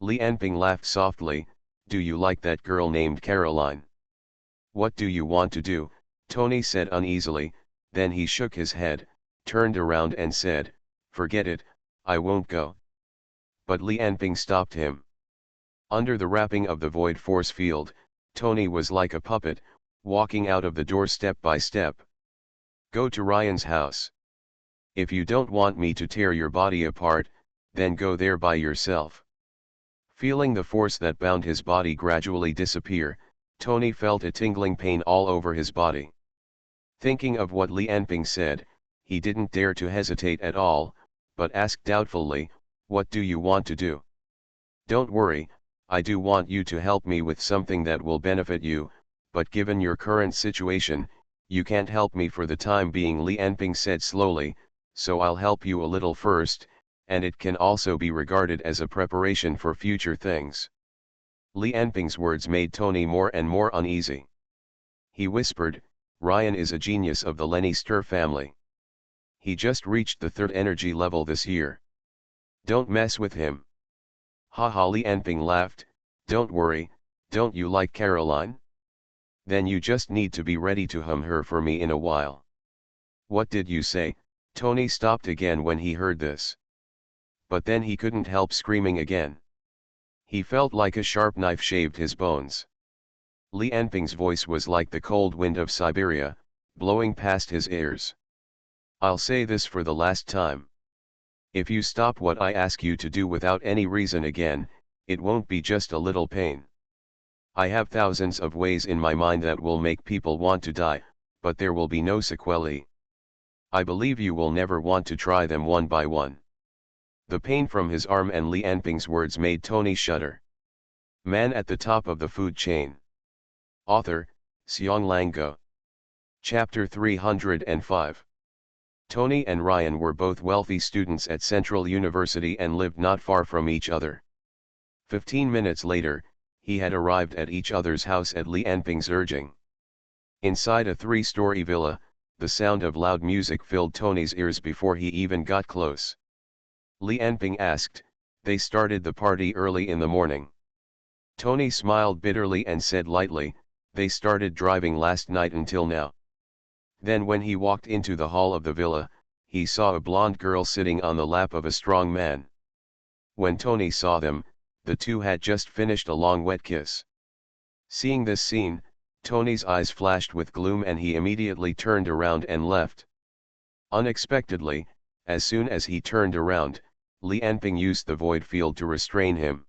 Li Enping laughed softly, "Do you like that girl named Caroline?" "What do you want to do?" Tony said uneasily. Then he shook his head, turned around and said, "Forget it, I won't go." But Li Enping stopped him. Under the wrapping of the void force field, Tony was like a puppet, walking out of the door step by step. "Go to Ryan's house. If you don't want me to tear your body apart, then go there by yourself." Feeling the force that bound his body gradually disappear, Tony felt a tingling pain all over his body. Thinking of what Li Enping said, he didn't dare to hesitate at all, but asked doubtfully, "What do you want to do?" "Don't worry, I do want you to help me with something that will benefit you, but given your current situation, you can't help me for the time being," Li Enping said slowly, "so I'll help you a little first, and it can also be regarded as a preparation for future things." Li Enping's words made Tony more and more uneasy. He whispered, "Ryan is a genius of the Lannister family. He just reached the 3rd energy level this year. Don't mess with him." "Ha ha," Li Enping laughed, "don't worry, Don't you like Caroline? Then you just need to be ready to hum her for me in a while. What did you say? Tony stopped again when he heard this. But then he couldn't help screaming again. He felt like a sharp knife shaved his bones. Li Anping's voice was like the cold wind of Siberia, blowing past his ears. I'll say this for the last time. If you stop what I ask you to do without any reason again, it won't be just a little pain. I have thousands of ways in my mind that will make people want to die, but there will be no sequelae. I believe you will never want to try them one by one. The pain from his arm and Li Anping's words made Tony shudder. Man at the top of the food chain. Author, Xiong Go. Chapter 305. Tony and Ryan were both wealthy students at Central University and lived not far from each other. 15 minutes later, he had arrived at each other's house at Li Anping's urging. Inside a 3-story villa, the sound of loud music filled Tony's ears before he even got close. Li Anping asked, "They started the party early in the morning?" Tony smiled bitterly and said lightly, "They started driving last night until now." Then when he walked into the hall of the villa, he saw a blonde girl sitting on the lap of a strong man. When Tony saw them, the two had just finished a long wet kiss. Seeing this scene, Tony's eyes flashed with gloom and he immediately turned around and left. Unexpectedly, as soon as he turned around, Li Anping used the void field to restrain him.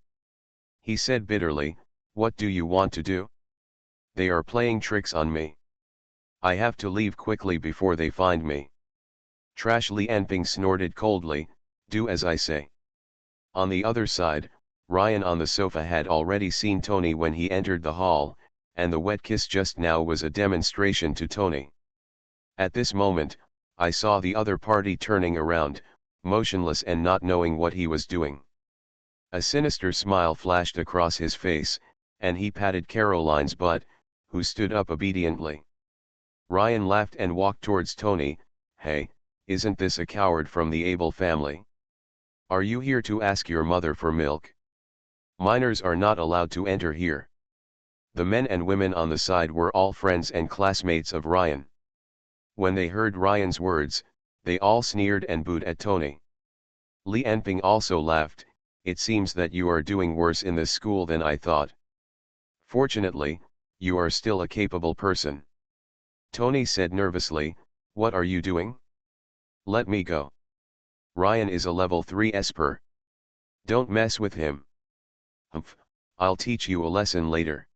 He said bitterly, "What do you want to do? They are playing tricks on me. I have to leave quickly before they find me." Trash! Li Anping snorted coldly, "Do as I say." On the other side, Ryan on the sofa had already seen Tony when he entered the hall, and the wet kiss just now was a demonstration to Tony. At this moment, I saw the other party turning around, motionless and not knowing what he was doing. A sinister smile flashed across his face, and he patted Caroline's butt, who stood up obediently. Ryan laughed and walked towards Tony. "Hey, isn't this a coward from the Able family? Are you here to ask your mother for milk? Minors are not allowed to enter here." The men and women on the side were all friends and classmates of Ryan. When they heard Ryan's words, they all sneered and booed at Tony. Li Anping also laughed. "It seems that you are doing worse in this school than I thought. Fortunately, you are still a capable person." Tony said nervously, "What are you doing? Let me go. Ryan is a level 3 esper. Don't mess with him." "Humph, I'll teach you a lesson later.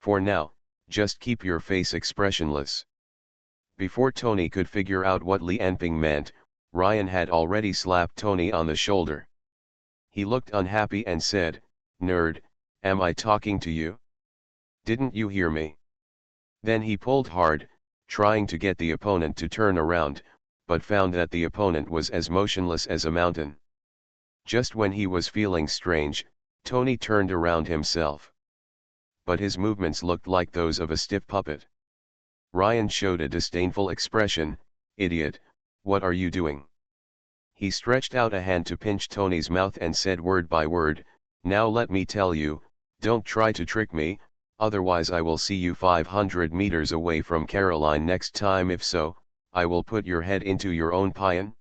For now, just keep your face expressionless." Before Tony could figure out what Li Anping meant, Ryan had already slapped Tony on the shoulder. He looked unhappy and said, "Nerd, am I talking to you? Didn't you hear me?" Then he pulled hard, trying to get the opponent to turn around, but found that the opponent was as motionless as a mountain. Just when he was feeling strange, Tony turned around himself. But his movements looked like those of a stiff puppet. Ryan showed a disdainful expression. "Idiot, what are you doing?" He stretched out a hand to pinch Tony's mouth and said word by word, "Now let me tell you, don't try to trick me, otherwise I will see you 500 meters away from Caroline next time. If so, I will put your head into your own paean.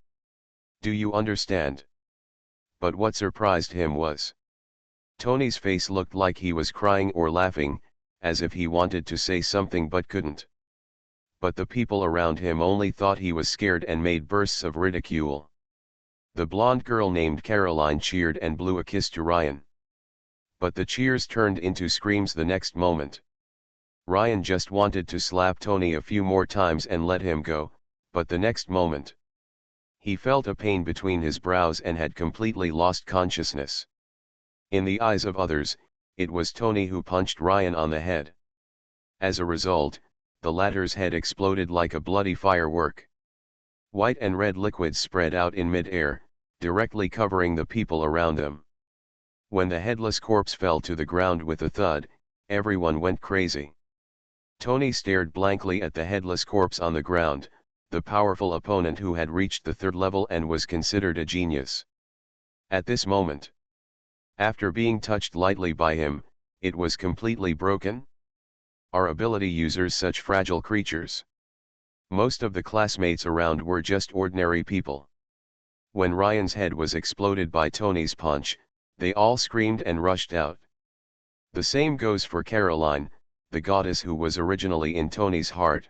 Do you understand?" But what surprised him was Tony's face looked like he was crying or laughing, as if he wanted to say something but couldn't. But the people around him only thought he was scared and made bursts of ridicule. The blonde girl named Caroline cheered and blew a kiss to Ryan. But the cheers turned into screams the next moment. Ryan just wanted to slap Tony a few more times and let him go, but the next moment, he felt a pain between his brows and had completely lost consciousness. In the eyes of others, it was Tony who punched Ryan on the head. As a result, the latter's head exploded like a bloody firework. White and red liquids spread out in mid-air, directly covering the people around them. When the headless corpse fell to the ground with a thud, everyone went crazy. Tony stared blankly at the headless corpse on the ground, the powerful opponent who had reached the 3rd level and was considered a genius. At this moment, after being touched lightly by him, It was completely broken? Are ability users such fragile creatures? Most of the classmates around were just ordinary people. When Ryan's head was exploded by Tony's punch, they all screamed and rushed out. The same goes for Caroline, the goddess who was originally in Tony's heart.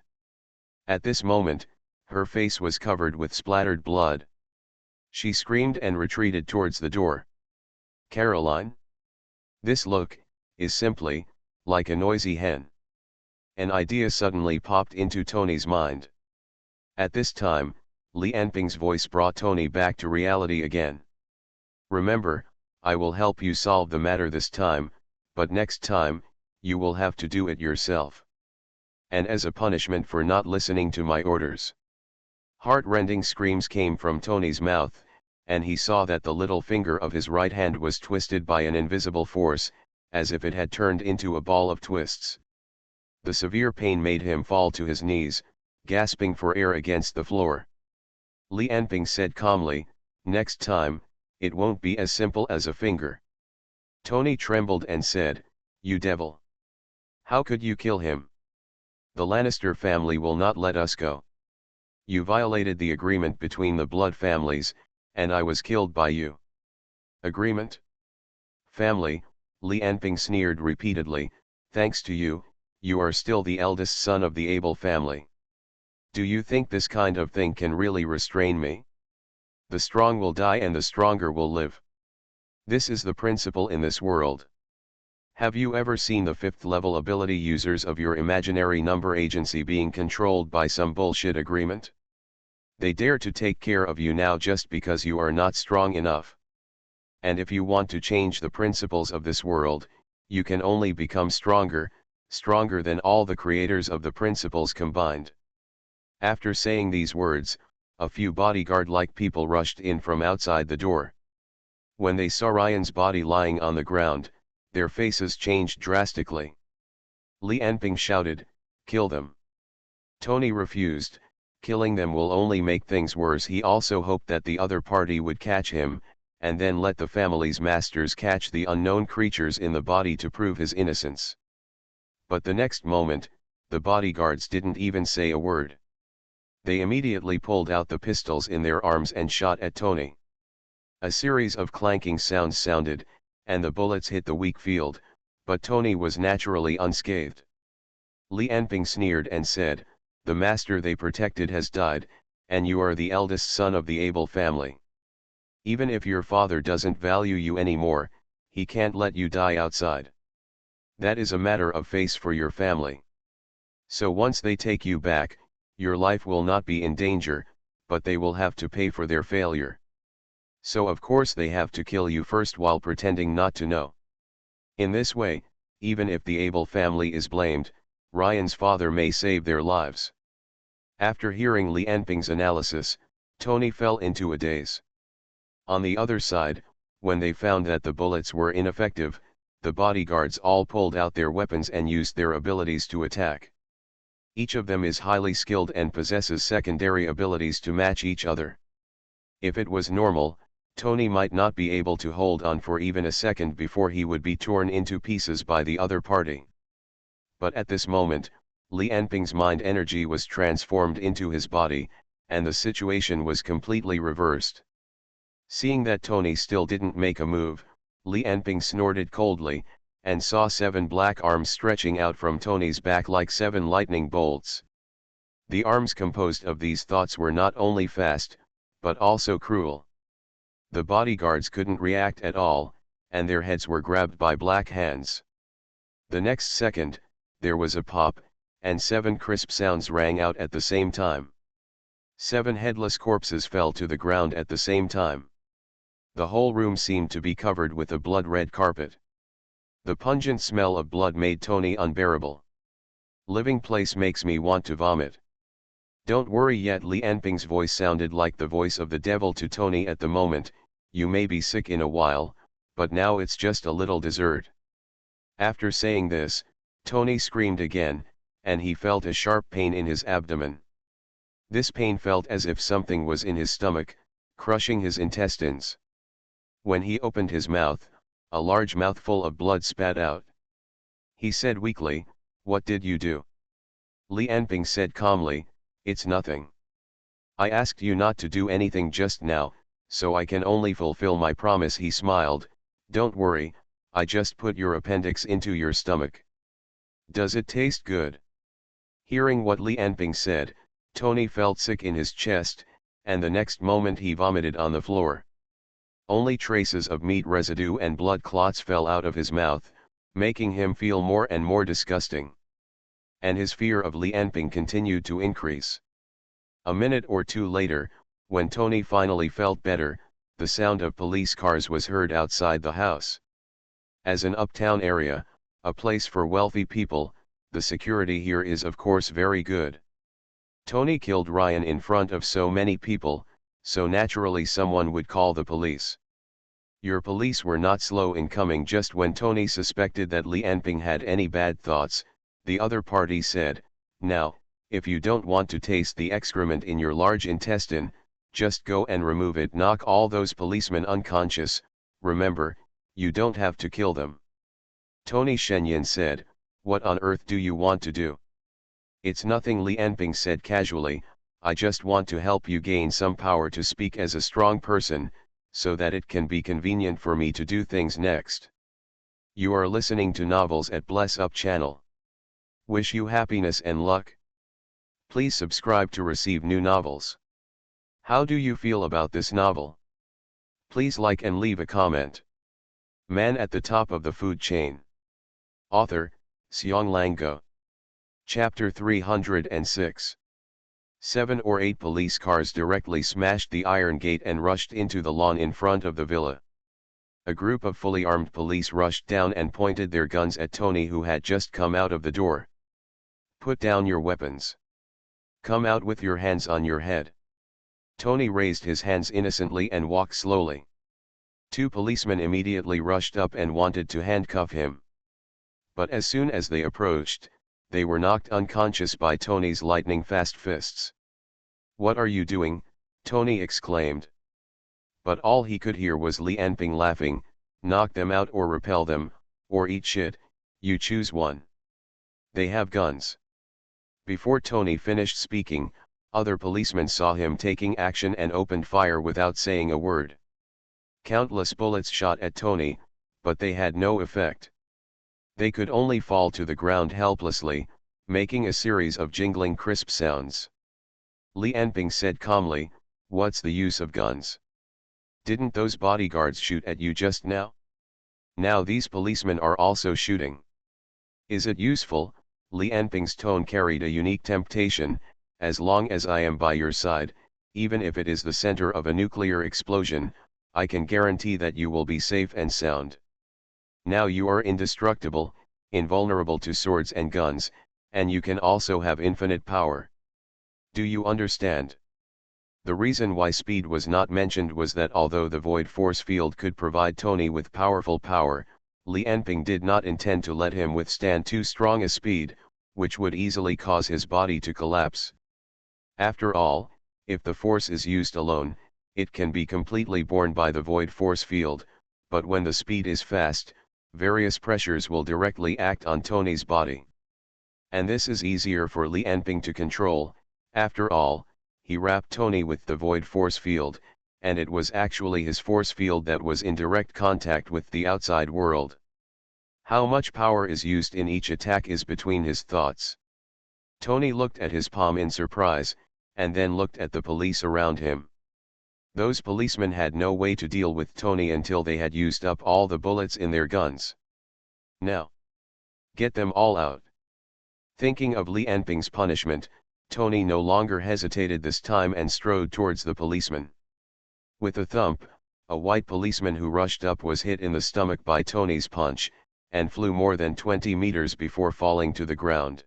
At this moment, her face was covered with splattered blood. She screamed and retreated towards the door. Caroline? This look is simply like a noisy hen. An idea suddenly popped into Tony's mind. At this time, Li Anping's voice brought Tony back to reality again. Remember, I will help you solve the matter this time, but next time, you will have to do it yourself. And as a punishment for not listening to my orders. Heart-rending screams came from Tony's mouth, and he saw that the little finger of his right hand was twisted by an invisible force, as if it had turned into a ball of twists. The severe pain made him fall to his knees, gasping for air against the floor. Li Anping said calmly, "Next time, it won't be as simple as a finger." Tony trembled and said, "You devil! How could you kill him? The Lannister family will not let us go. You violated the agreement between the blood families, and I was killed by you." Agreement? Family, Li Anping sneered repeatedly, "Thanks to you, you are still the eldest son of the Able family. Do you think this kind of thing can really restrain me? The strong will die and the stronger will live. This is the principle in this world. Have you ever seen the 5th level ability users of your imaginary number agency being controlled by some bullshit agreement? They dare to take care of you now just because you are not strong enough. And if you want to change the principles of this world, you can only become stronger, stronger than all the creators of the principles combined." After saying these words, a few bodyguard-like people rushed in from outside the door. When they saw Ryan's body lying on the ground, their faces changed drastically. Li Anping shouted, "Kill them." Tony refused. Killing them will only make things worse. He also hoped that the other party would catch him, and then let the family's masters catch the unknown creatures in the body to prove his innocence. But the next moment, the bodyguards didn't even say a word. They immediately pulled out the pistols in their arms and shot at Tony. A series of clanking sounds sounded, and the bullets hit the weak field, but Tony was naturally unscathed. Li Anping sneered and said, "The master they protected has died, and you are the eldest son of the Able family. Even if your father doesn't value you anymore, he can't let you die outside. That is a matter of face for your family. So once they take you back, your life will not be in danger, but they will have to pay for their failure. So of course they have to kill you first while pretending not to know. In this way, even if the Able family is blamed, Ryan's father may save their lives." After hearing Li Anping's analysis, Tony fell into a daze. On the other side, when they found that the bullets were ineffective, the bodyguards all pulled out their weapons and used their abilities to attack. Each of them is highly skilled and possesses secondary abilities to match each other. If it was normal, Tony might not be able to hold on for even a second before he would be torn into pieces by the other party. But at this moment, Li Anping's mind energy was transformed into his body, and the situation was completely reversed. Seeing that Tony still didn't make a move, Li Anping snorted coldly, and saw 7 black arms stretching out from Tony's back like 7 lightning bolts. The arms composed of these thoughts were not only fast, but also cruel. The bodyguards couldn't react at all, and their heads were grabbed by black hands. The next second, there was a pop, and 7 crisp sounds rang out at the same time. 7 headless corpses fell to the ground at the same time. The whole room seemed to be covered with a blood-red carpet. The pungent smell of blood made Tony unbearable. "Living place makes me want to vomit." "Don't worry yet." Li Anping's voice sounded like the voice of the devil to Tony at the moment. "You may be sick in a while, but now it's just a little dessert." After saying this, Tony screamed again, and he felt a sharp pain in his abdomen. This pain felt as if something was in his stomach, crushing his intestines. When he opened his mouth, a large mouthful of blood spat out. He said weakly, "What did you do?" Li Anping said calmly, "It's nothing. I asked you not to do anything just now, so I can only fulfill my promise." He smiled, "Don't worry, I just put your appendix into your stomach. Does it taste good?" Hearing what Li Anping said, Tony felt sick in his chest, and the next moment he vomited on the floor. Only traces of meat residue and blood clots fell out of his mouth, making him feel more and more disgusting. And his fear of Li Anping continued to increase. A minute or two later, when Tony finally felt better, the sound of police cars was heard outside the house. As an uptown area, a place for wealthy people, the security here is of course very good. Tony killed Ryan in front of so many people, so naturally someone would call the police. Your police were not slow in coming. Just when Tony suspected that Li Anping had any bad thoughts, the other party said, "Now, if you don't want to taste the excrement in your large intestine, just go and remove it." Knock all those policemen unconscious. Remember, you don't have to kill them. Tony Shenyan said, "What on earth do you want to do?" "It's nothing," Li Anping said casually, "I just want to help you gain some power to speak as a strong person, so that it can be convenient for me to do things next." You are listening to Novels at Bless Up channel. Wish you happiness and luck. Please subscribe to receive new novels. How do you feel about this novel? Please like and leave a comment. Man at the Top of the Food Chain. Author, Xiong Lango. Chapter 306. 7 or 8 police cars directly smashed the iron gate and rushed into the lawn in front of the villa. A group of fully armed police rushed down and pointed their guns at Tony, who had just come out of the door. "Put down your weapons. Come out with your hands on your head." Tony raised his hands innocently and walked slowly. 2 policemen immediately rushed up and wanted to handcuff him. But as soon as they approached, they were knocked unconscious by Tony's lightning-fast fists. "What are you doing?" Tony exclaimed. But all he could hear was Li Anping laughing, "Knock them out or repel them, or eat shit, you choose one. They have guns." Before Tony finished speaking, other policemen saw him taking action and opened fire without saying a word. Countless bullets shot at Tony, but they had no effect. They could only fall to the ground helplessly, making a series of jingling crisp sounds. Li Anping said calmly, "What's the use of guns? Didn't those bodyguards shoot at you just now? Now these policemen are also shooting. Is it useful?" Li Anping's tone carried a unique temptation. "As long as I am by your side, even if it is the center of a nuclear explosion, I can guarantee that you will be safe and sound. Now you are indestructible, invulnerable to swords and guns, and you can also have infinite power. Do you understand?" The reason why speed was not mentioned was that although the void force field could provide Tony with powerful power, Li Anping did not intend to let him withstand too strong a speed, which would easily cause his body to collapse. After all, if the force is used alone, it can be completely borne by the void force field, but when the speed is fast, various pressures will directly act on Tony's body. And this is easier for Li Anping to control. After all, he wrapped Tony with the void force field, and it was actually his force field that was in direct contact with the outside world. How much power is used in each attack is between his thoughts. Tony looked at his palm in surprise, and then looked at the police around him. Those policemen had no way to deal with Tony until they had used up all the bullets in their guns. "Now, get them all out." Thinking of Li Anping's punishment, Tony no longer hesitated this time and strode towards the policeman. With a thump, a white policeman who rushed up was hit in the stomach by Tony's punch, and flew more than 20 meters before falling to the ground.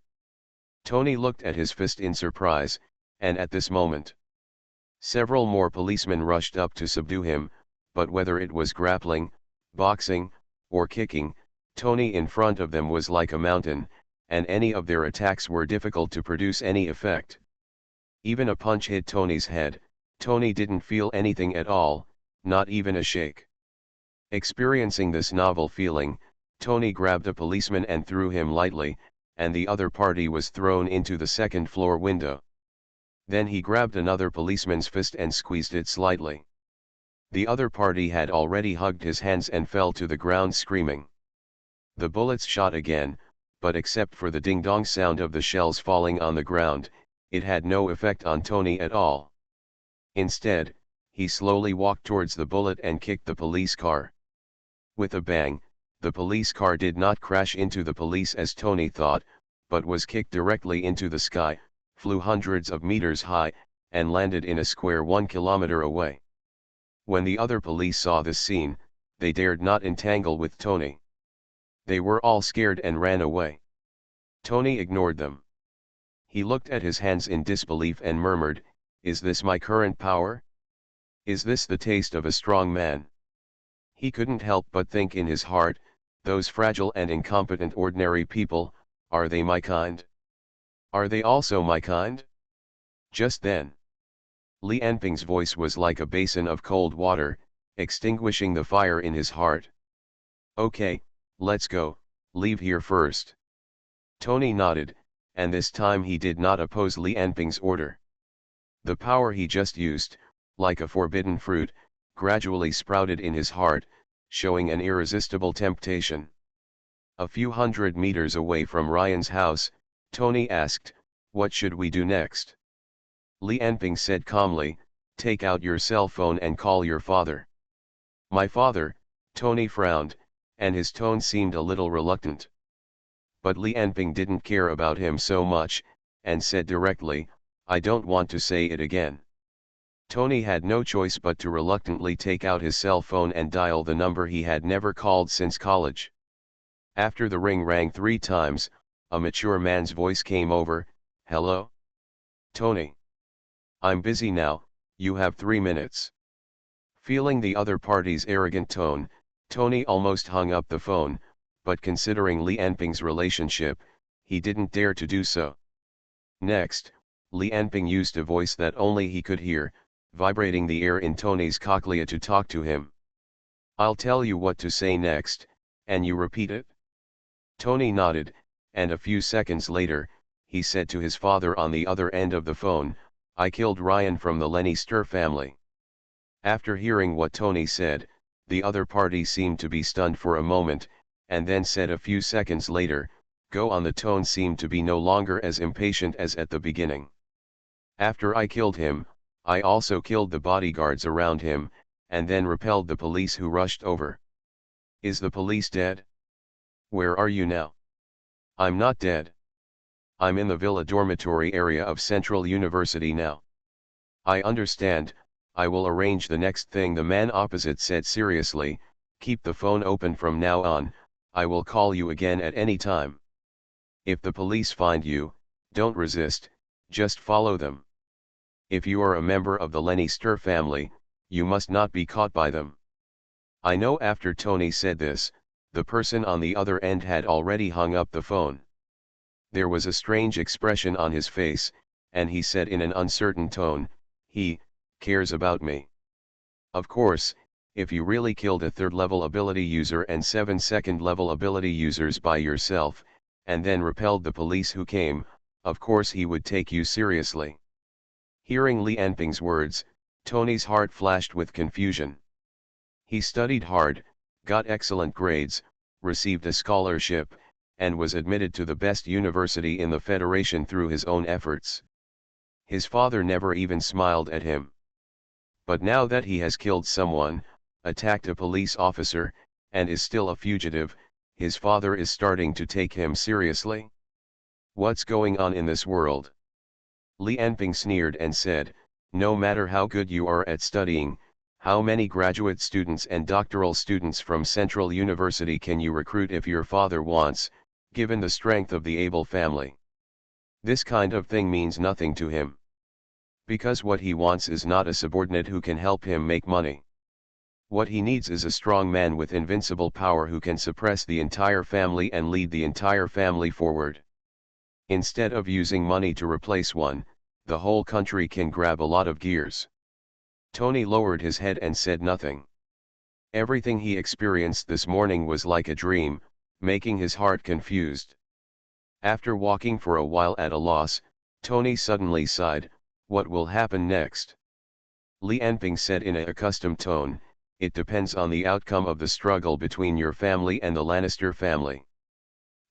Tony looked at his fist in surprise, and at this moment, several more policemen rushed up to subdue him, but whether it was grappling, boxing, or kicking, Tony in front of them was like a mountain, and any of their attacks were difficult to produce any effect. Even a punch hit Tony's head. Tony didn't feel anything at all, not even a shake. Experiencing this novel feeling, Tony grabbed a policeman and threw him lightly, and the other party was thrown into the second-floor window. Then he grabbed another policeman's fist and squeezed it slightly. The other party had already hugged his hands and fell to the ground screaming. The bullets shot again, but except for the ding-dong sound of the shells falling on the ground, it had no effect on Tony at all. Instead, he slowly walked towards the bullet and kicked the police car. With a bang, the police car did not crash into the police as Tony thought, but was kicked directly into the sky, flew hundreds of meters high, and landed in a square 1 kilometer away. When the other police saw this scene, they dared not entangle with Tony. They were all scared and ran away. Tony ignored them. He looked at his hands in disbelief and murmured, "Is this my current power? Is this the taste of a strong man?" He couldn't help but think in his heart, those fragile and incompetent ordinary people, are they my kind? Are they also my kind? Just then, Li Anping's voice was like a basin of cold water, extinguishing the fire in his heart. "Okay, let's go, leave here first." Tony nodded, and this time he did not oppose Li Anping's order. The power he just used, like a forbidden fruit, gradually sprouted in his heart, showing an irresistible temptation. A few hundred meters away from Ryan's house, Tony asked, "What should we do next?" Li Anping said calmly, "Take out your cell phone and call your father." "My father?" Tony frowned, and his tone seemed a little reluctant. But Li Anping didn't care about him so much, and said directly, "I don't want to say it again." Tony had no choice but to reluctantly take out his cell phone and dial the number he had never called since college. After the ring rang 3 times, a mature man's voice came over, "Hello? Tony. I'm busy now, you have 3 minutes." Feeling the other party's arrogant tone, Tony almost hung up the phone, but considering Li Anping's relationship, he didn't dare to do so. Next, Li Anping used a voice that only he could hear, vibrating the air in Tony's cochlea to talk to him. "I'll tell you what to say next, and you repeat it?" Tony nodded, and a few seconds later, he said to his father on the other end of the phone, "I killed Ryan from the Lannister family." After hearing what Tony said, the other party seemed to be stunned for a moment, and then said a few seconds later, "Go on." The tone seemed to be no longer as impatient as at the beginning. "After I killed him, I also killed the bodyguards around him, and then repelled the police who rushed over." "Is the police dead?" "Where are you now?" "I'm not dead. I'm in the villa dormitory area of Central University now." "I understand, I will arrange the next thing," the man opposite said seriously. "Keep the phone open from now on, I will call you again at any time. If the police find you, don't resist, just follow them. If you are a member of the Lannister family, you must not be caught by them." I know. After Tony said this, the person on the other end had already hung up the phone. There was a strange expression on his face, and he said in an uncertain tone, "He cares about me." Of course, if you really killed a 3rd-level ability user and 7 2nd-level ability users by yourself, and then repelled the police who came, of course he would take you seriously. Hearing Li Anping's words, Tony's heart flashed with confusion. He studied hard, got excellent grades, received a scholarship, and was admitted to the best university in the Federation through his own efforts. His father never even smiled at him. But now that he has killed someone, attacked a police officer, and is still a fugitive, his father is starting to take him seriously? What's going on in this world? Li Anping sneered and said, "No matter how good you are at studying, how many graduate students and doctoral students from Central University can you recruit if your father wants, given the strength of the Able family? This kind of thing means nothing to him. Because what he wants is not a subordinate who can help him make money. What he needs is a strong man with invincible power who can suppress the entire family and lead the entire family forward. Instead of using money to replace one, the whole country can grab a lot of gears." Tony lowered his head and said nothing. Everything he experienced this morning was like a dream, making his heart confused. After walking for a while at a loss, Tony suddenly sighed, "What will happen next?" Li Enping said in a accustomed tone, "It depends on the outcome of the struggle between your family and the Lannister family.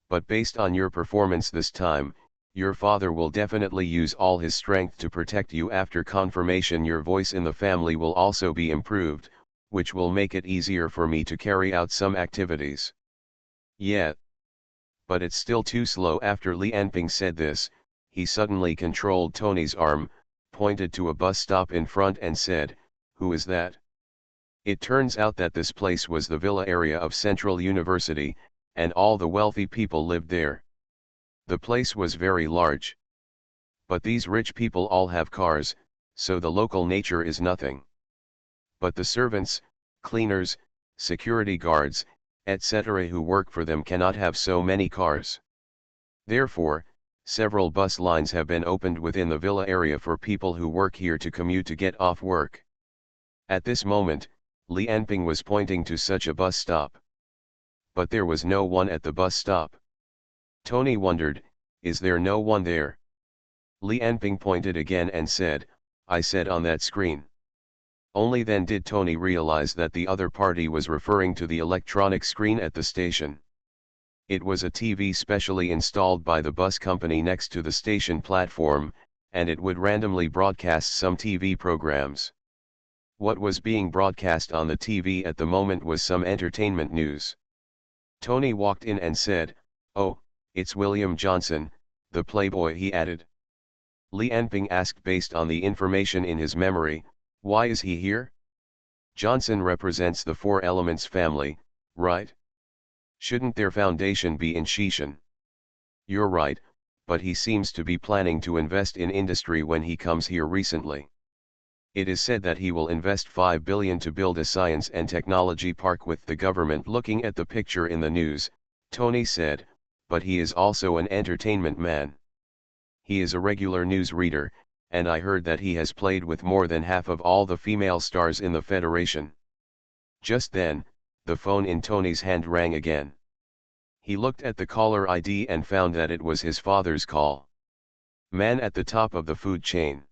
But based on your performance this time, your father will definitely use all his strength to protect you. After confirmation, your voice in the family will also be improved, which will make it easier for me to carry out some activities." "Yeah. But it's still too slow." After Li Enping said this, he suddenly controlled Tony's arm, pointed to a bus stop in front and said, "Who is that?" It turns out that this place was the villa area of Central University, and all the wealthy people lived there. The place was very large. But these rich people all have cars, so the local nature is nothing. But the servants, cleaners, security guards, etc. who work for them cannot have so many cars. Therefore, several bus lines have been opened within the villa area for people who work here to commute to get off work. At this moment, Li Enping was pointing to such a bus stop. But there was no one at the bus stop. Tony wondered, "Is there no one there?" Li Enping pointed again and said, "I said on that screen." Only then did Tony realize that the other party was referring to the electronic screen at the station. It was a TV specially installed by the bus company next to the station platform, and it would randomly broadcast some TV programs. What was being broadcast on the TV at the moment was some entertainment news. Tony walked in and said, "Oh, it's William Johnson, the playboy," he added. Li Enping asked based on the information in his memory, "Why is he here?" "Johnson represents the Four Elements family, right? Shouldn't their foundation be in Shishan?" "You're right, but he seems to be planning to invest in industry when he comes here recently. It is said that he will invest 5 billion to build a science and technology park with the government." Looking at the picture in the news, Tony said, "But he is also an entertainment man. He is a regular news reader, and I heard that he has played with more than half of all the female stars in the Federation." Just then, the phone in Tony's hand rang again. He looked at the caller ID and found that it was his father's call. Man at the top of the food chain.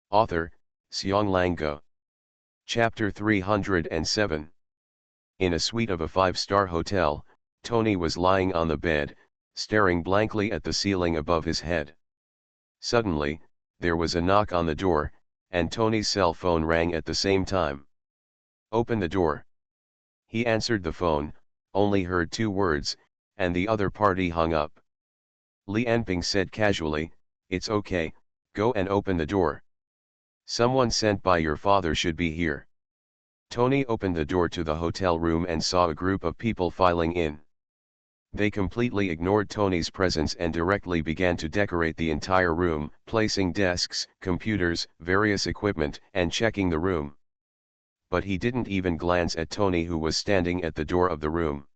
Author, Xiong Lango. Chapter 307. In a suite of a 5-star hotel, Tony was lying on the bed, staring blankly at the ceiling above his head. Suddenly, there was a knock on the door, and Tony's cell phone rang at the same time. "Open the door." He answered the phone, only heard 2 words, and the other party hung up. Li Enping said casually, "It's okay, go and open the door. Someone sent by your father should be here." Tony opened the door to the hotel room and saw a group of people filing in. They completely ignored Tony's presence and directly began to decorate the entire room, placing desks, computers, various equipment, and checking the room. But he didn't even glance at Tony, who was standing at the door of the room.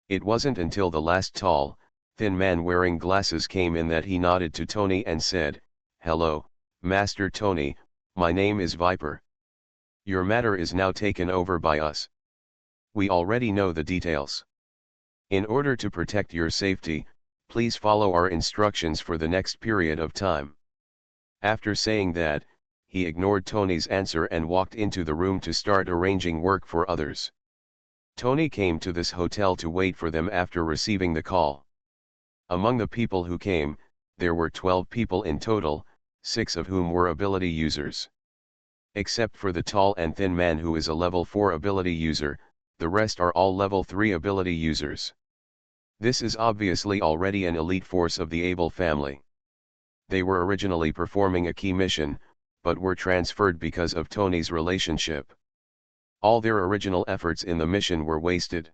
It wasn't until the last tall, thin man wearing glasses came in that he nodded to Tony and said, "Hello, Master Tony, my name is Viper. Your matter is now taken over by us. We already know the details. In order to protect your safety, please follow our instructions for the next period of time." After saying that, he ignored Tony's answer and walked into the room to start arranging work for others. Tony came to this hotel to wait for them after receiving the call. Among the people who came, there were 12 people in total, 6 of whom were ability users. Except for the tall and thin man who is a level 4 ability user, the rest are all level 3 ability users. This is obviously already an elite force of the Able family. They were originally performing a key mission, but were transferred because of Tony's relationship. All their original efforts in the mission were wasted.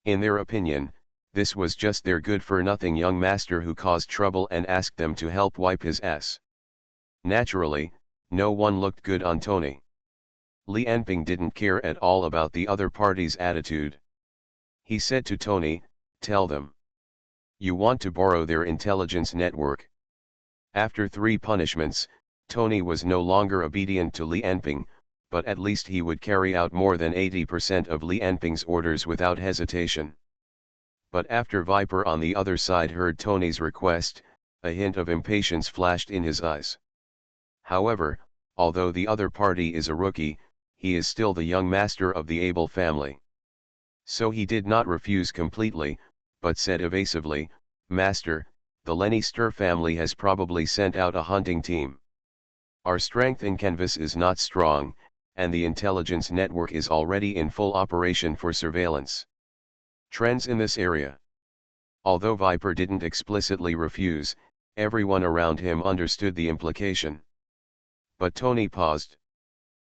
In their opinion, this was just their good-for-nothing young master who caused trouble and asked them to help wipe his ass. Naturally, no one looked good on Tony. Li Enping didn't care at all about the other party's attitude. He said to Tony, "Tell them. You want to borrow their intelligence network." After 3 punishments, Tony was no longer obedient to Li Enping, but at least he would carry out more than 80% of Li Enping's orders without hesitation. But after Viper on the other side heard Tony's request, a hint of impatience flashed in his eyes. However, although the other party is a rookie, he is still the young master of the Able family. So he did not refuse completely, but said evasively, "Master, the Lannister family has probably sent out a hunting team. Our strength in canvas is not strong, and the intelligence network is already in full operation for surveillance trends in this area." Although Viper didn't explicitly refuse, everyone around him understood the implication. But Tony paused.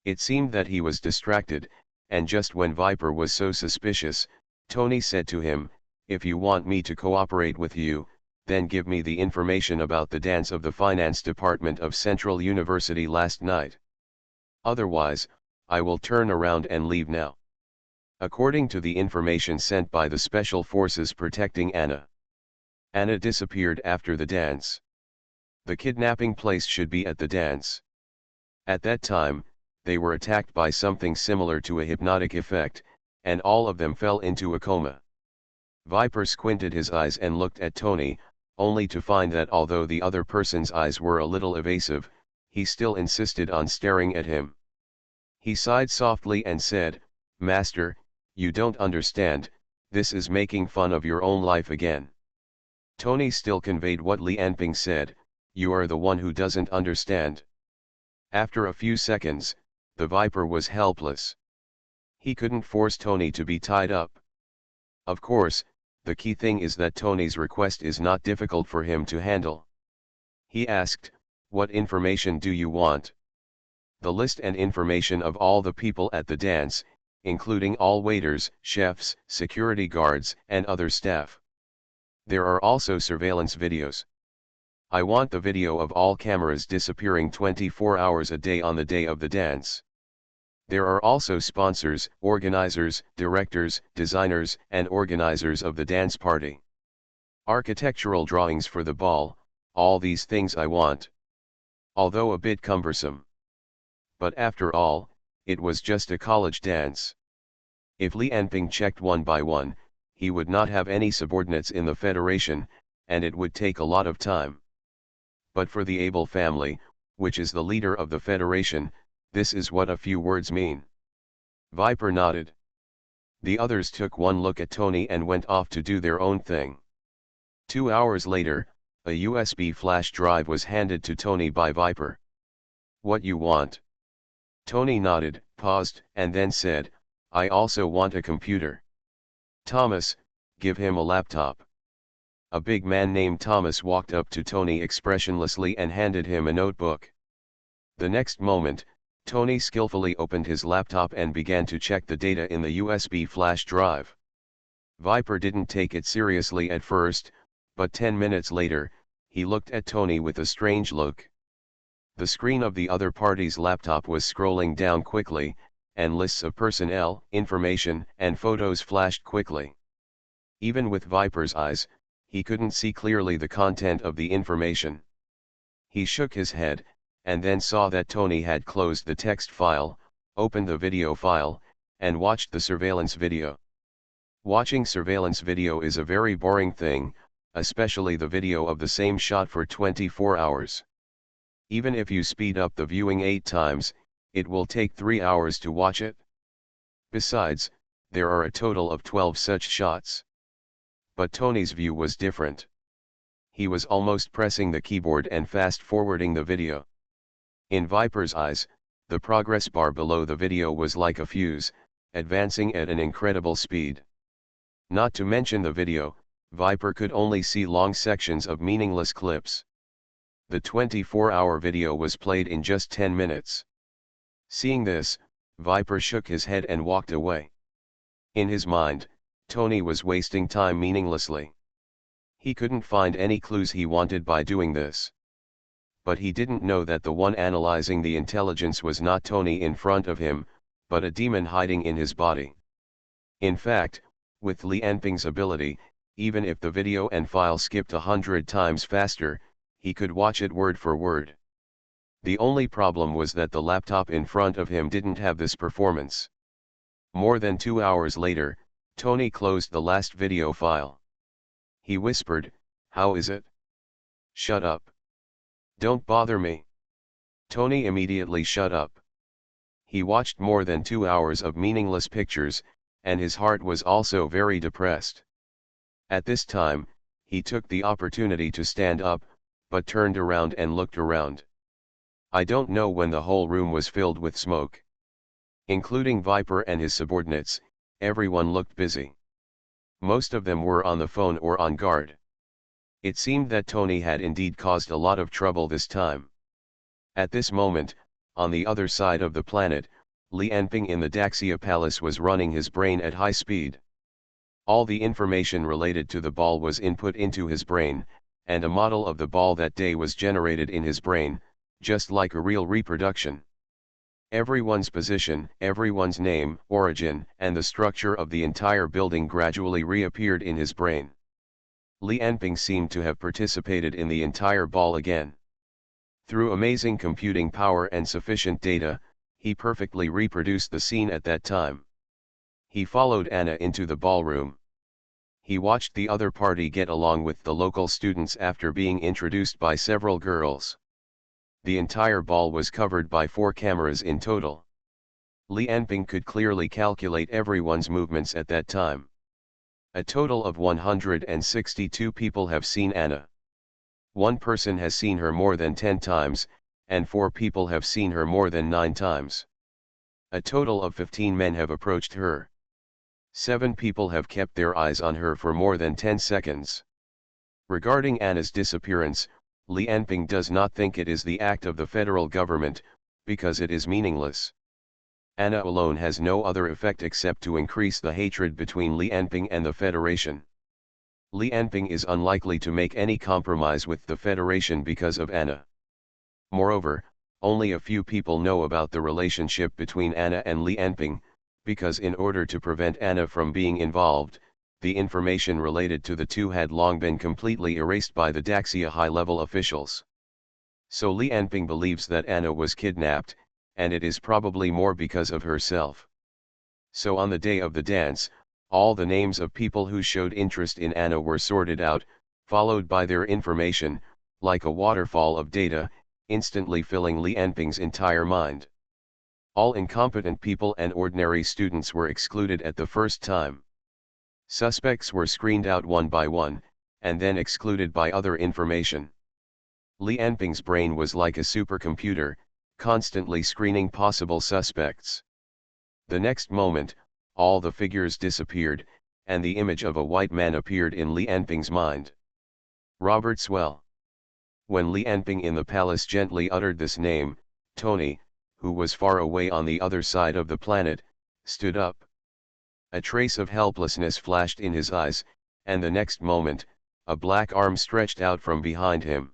It seemed that he was distracted, and just when Viper was so suspicious, Tony said to him, "If you want me to cooperate with you, then give me the information about the dance of the finance department of Central University last night. Otherwise, I will turn around and leave now." According to the information sent by the special forces protecting Anna, Anna disappeared after the dance. The kidnapping place should be at the dance. At that time, they were attacked by something similar to a hypnotic effect, and all of them fell into a coma. Viper squinted his eyes and looked at Tony, only to find that although the other person's eyes were a little evasive, he still insisted on staring at him. He sighed softly and said, "Master, you don't understand, this is making fun of your own life again." Tony still conveyed what Li Anping said, "You are the one who doesn't understand." After a few seconds, the Viper was helpless. He couldn't force Tony to be tied up. Of course, the key thing is that Tony's request is not difficult for him to handle. He asked, "What information do you want?" "The list and information of all the people at the dance, including all waiters, chefs, security guards, and other staff. There are also surveillance videos. I want the video of all cameras disappearing 24 hours a day on the day of the dance. There are also sponsors, organizers, directors, designers, and organizers of the dance party. Architectural drawings for the ball, all these things I want." Although a bit cumbersome. But after all, it was just a college dance. If Li Anping checked one by one, he would not have any subordinates in the Federation, and it would take a lot of time. But for the Able family, which is the leader of the Federation, this is what a few words mean. Viper nodded. The others took one look at Tony and went off to do their own thing. 2 hours later, a USB flash drive was handed to Tony by Viper. "What you want?" Tony nodded, paused, and then said, "I also want a computer. Thomas, give him a laptop." A big man named Thomas walked up to Tony expressionlessly and handed him a notebook. The next moment, Tony skillfully opened his laptop and began to check the data in the USB flash drive. Viper didn't take it seriously at first, but 10 minutes later, he looked at Tony with a strange look. The screen of the other party's laptop was scrolling down quickly, and lists of personnel, information, and photos flashed quickly. Even with Viper's eyes, he couldn't see clearly the content of the information. He shook his head, and then saw that Tony had closed the text file, opened the video file, and watched the surveillance video. Watching surveillance video is a very boring thing, especially the video of the same shot for 24 hours. Even if you speed up the viewing 8 times, it will take 3 hours to watch it. Besides, there are a total of 12 such shots. But Tony's view was different. He was almost pressing the keyboard and fast-forwarding the video. In Viper's eyes, the progress bar below the video was like a fuse, advancing at an incredible speed. Not to mention the video, Viper could only see long sections of meaningless clips. The 24-hour video was played in just 10 minutes. Seeing this, Viper shook his head and walked away. In his mind, Tony was wasting time meaninglessly. He couldn't find any clues he wanted by doing this. But he didn't know that the one analyzing the intelligence was not Tony in front of him, but a demon hiding in his body. In fact, with Li Anping's ability, even if the video and file skipped 100 times faster, he could watch it word for word. The only problem was that the laptop in front of him didn't have this performance. More than 2 hours later, Tony closed the last video file. He whispered, "How is it?" "Shut up. Don't bother me." Tony immediately shut up. He watched more than 2 hours of meaningless pictures, and his heart was also very depressed. At this time, he took the opportunity to stand up, but turned around and looked around. I don't know when the whole room was filled with smoke. Including Viper and his subordinates, everyone looked busy. Most of them were on the phone or on guard. It seemed that Tony had indeed caused a lot of trouble this time. At this moment, on the other side of the planet, Li Anping in the Daxia Palace was running his brain at high speed. All the information related to the ball was input into his brain, and a model of the ball that day was generated in his brain, just like a real reproduction. Everyone's position, everyone's name, origin, and the structure of the entire building gradually reappeared in his brain. Li Anping seemed to have participated in the entire ball again. Through amazing computing power and sufficient data, he perfectly reproduced the scene at that time. He followed Anna into the ballroom. He watched the other party get along with the local students after being introduced by several girls. The entire ball was covered by 4 cameras in total. Li Anping could clearly calculate everyone's movements at that time. A total of 162 people have seen Anna. 1 person has seen her more than 10 times, and 4 people have seen her more than 9 times. A total of 15 men have approached her. 7 people have kept their eyes on her for more than 10 seconds. Regarding Anna's disappearance, Li Anping does not think it is the act of the federal government, because it is meaningless. Anna alone has no other effect except to increase the hatred between Li Anping and the Federation. Li Anping is unlikely to make any compromise with the Federation because of Anna. Moreover, only a few people know about the relationship between Anna and Li Anping, because in order to prevent Anna from being involved, the information related to the two had long been completely erased by the Daxia high-level officials. So Li Anping believes that Anna was kidnapped, and it is probably more because of herself. So on the day of the dance, all the names of people who showed interest in Anna were sorted out, followed by their information, like a waterfall of data, instantly filling Li Anping's entire mind. All incompetent people and ordinary students were excluded at the first time. Suspects were screened out one by one, and then excluded by other information. Li Anping's brain was like a supercomputer, constantly screening possible suspects. The next moment, all the figures disappeared, and the image of a white man appeared in Li Anping's mind. Robert Swell. When Li Anping in the palace gently uttered this name, Tony, who was far away on the other side of the planet, stood up. A trace of helplessness flashed in his eyes, and the next moment, a black arm stretched out from behind him.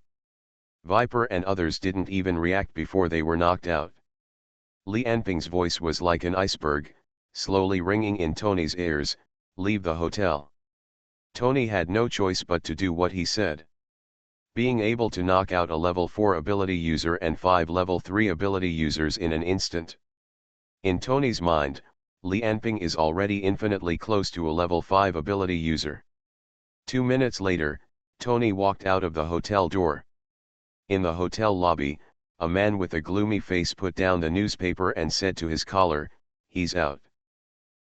Viper and others didn't even react before they were knocked out. Li Anping's voice was like an iceberg, slowly ringing in Tony's ears, "Leave the hotel." Tony had no choice but to do what he said. Being able to knock out a level 4 ability user and 5 level 3 ability users in an instant. In Tony's mind, Li Anping is already infinitely close to a level 5 ability user. 2 minutes later, Tony walked out of the hotel door. In the hotel lobby, a man with a gloomy face put down the newspaper and said to his caller, "He's out.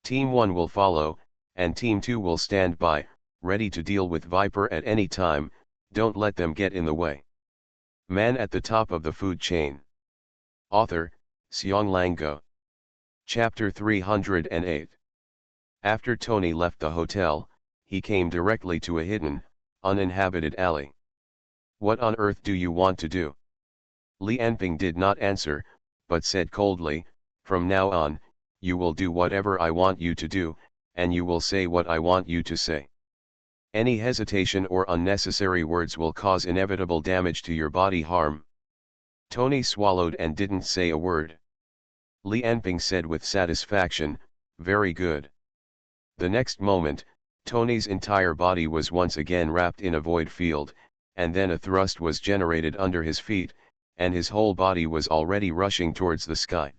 Team 1 will follow, and Team 2 will stand by, ready to deal with Viper at any time, don't let them get in the way." Man at the top of the food chain. Author, Xiong Lango. Chapter 308. After Tony left the hotel, he came directly to a hidden, uninhabited alley. "What on earth do you want to do?" Li Anping did not answer, but said coldly, "From now on, you will do whatever I want you to do, and you will say what I want you to say. Any hesitation or unnecessary words will cause inevitable damage to your body harm." Tony swallowed and didn't say a word. Li Anping said with satisfaction, "Very good." The next moment, Tony's entire body was once again wrapped in a void field, and then a thrust was generated under his feet, and his whole body was already rushing towards the sky.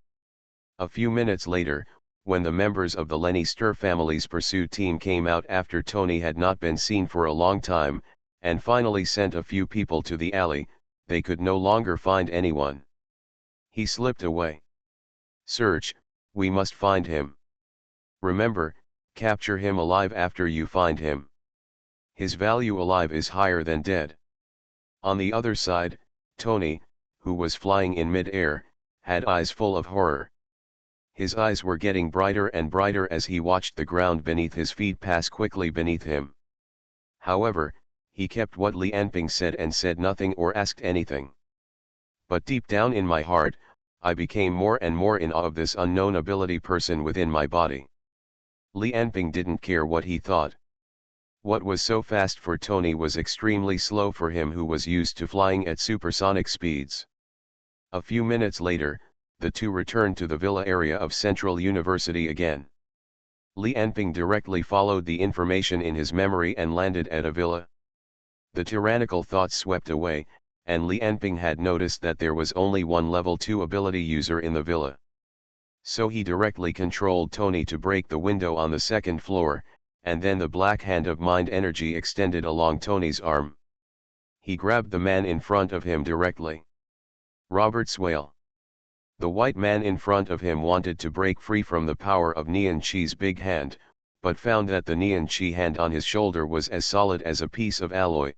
A few minutes later, when the members of the Lannister family's pursuit team came out after Tony had not been seen for a long time, and finally sent a few people to the alley, they could no longer find anyone. He slipped away. Search, we must find him. Remember, capture him alive after you find him. His value alive is higher than dead. On the other side, Tony, who was flying in mid-air, had eyes full of horror. His eyes were getting brighter and brighter as he watched the ground beneath his feet pass quickly beneath him. However, he kept what Li Anping said and said nothing or asked anything. But deep down in my heart, I became more and more in awe of this unknown ability person within my body. Li Anping didn't care what he thought. What was so fast for Tony was extremely slow for him who was used to flying at supersonic speeds. A few minutes later, the two returned to the villa area of Central University again. Li Anping directly followed the information in his memory and landed at a villa. The tyrannical thoughts swept away, and Li Anping had noticed that there was only one level 2 ability user in the villa. So he directly controlled Tony to break the window on the second floor, and then the black hand of mind energy extended along Tony's arm. He grabbed the man in front of him directly. Robert Swale. The white man in front of him wanted to break free from the power of Nian Chi's big hand, but found that the Nian Chi hand on his shoulder was as solid as a piece of alloy.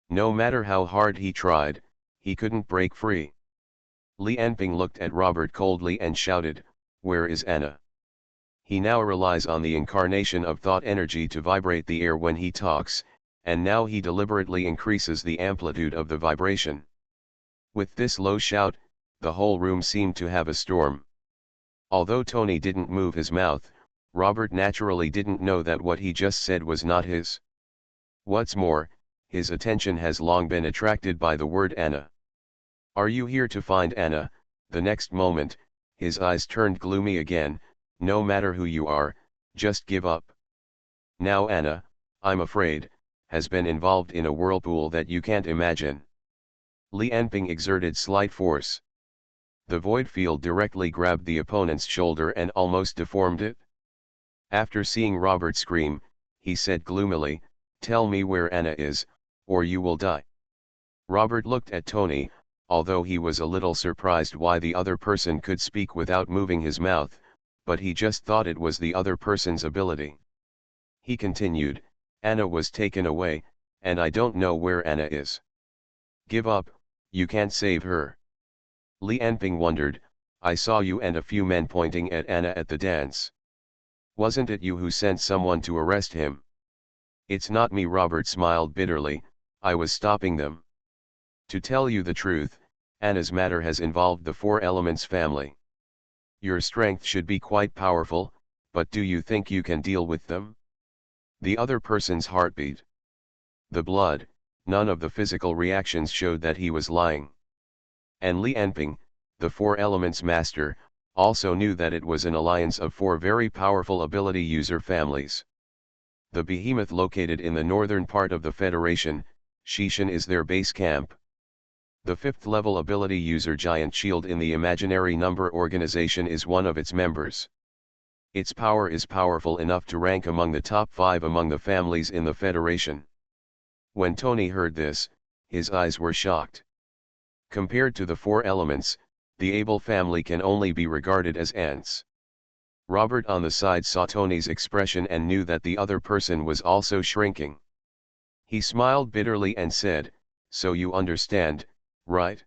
No matter how hard he tried, he couldn't break free. Li Anping looked at Robert coldly and shouted, "Where is Anna?" He now relies on the incarnation of thought energy to vibrate the air when he talks, and now he deliberately increases the amplitude of the vibration. With this low shout, the whole room seemed to have a storm. Although Tony didn't move his mouth, Robert naturally didn't know that what he just said was not his. What's more, his attention has long been attracted by the word Anna. "Are you here to find Anna?" The next moment, his eyes turned gloomy again. "No matter who you are, just give up. Now Anna, I'm afraid, has been involved in a whirlpool that you can't imagine." Li Anping exerted slight force. The void field directly grabbed the opponent's shoulder and almost deformed it. After seeing Robert scream, he said gloomily, "Tell me where Anna is, or you will die." Robert looked at Tony, although he was a little surprised why the other person could speak without moving his mouth, but he just thought it was the other person's ability. He continued, "Anna was taken away, and I don't know where Anna is. Give up, you can't save her." Li Anping wondered, "I saw you and a few men pointing at Anna at the dance. Wasn't it you who sent someone to arrest him?" "It's not me," Robert smiled bitterly, "I was stopping them. To tell you the truth, Anna's matter has involved the Four Elements family. Your strength should be quite powerful, but do you think you can deal with them?" The other person's heartbeat. The blood, none of the physical reactions showed that he was lying. And Li Anping, the Four Elements master, also knew that it was an alliance of four very powerful ability user families. The behemoth located in the northern part of the Federation, Shishan, is their base camp. The fifth level ability user Giant Shield in the imaginary number organization is one of its members. Its power is powerful enough to rank among the top 5 among the families in the Federation. When Tony heard this, his eyes were shocked. Compared to the Four Elements, the Able family can only be regarded as ants. Robert on the side saw Tony's expression and knew that the other person was also shrinking. He smiled bitterly and said, "So you understand, right?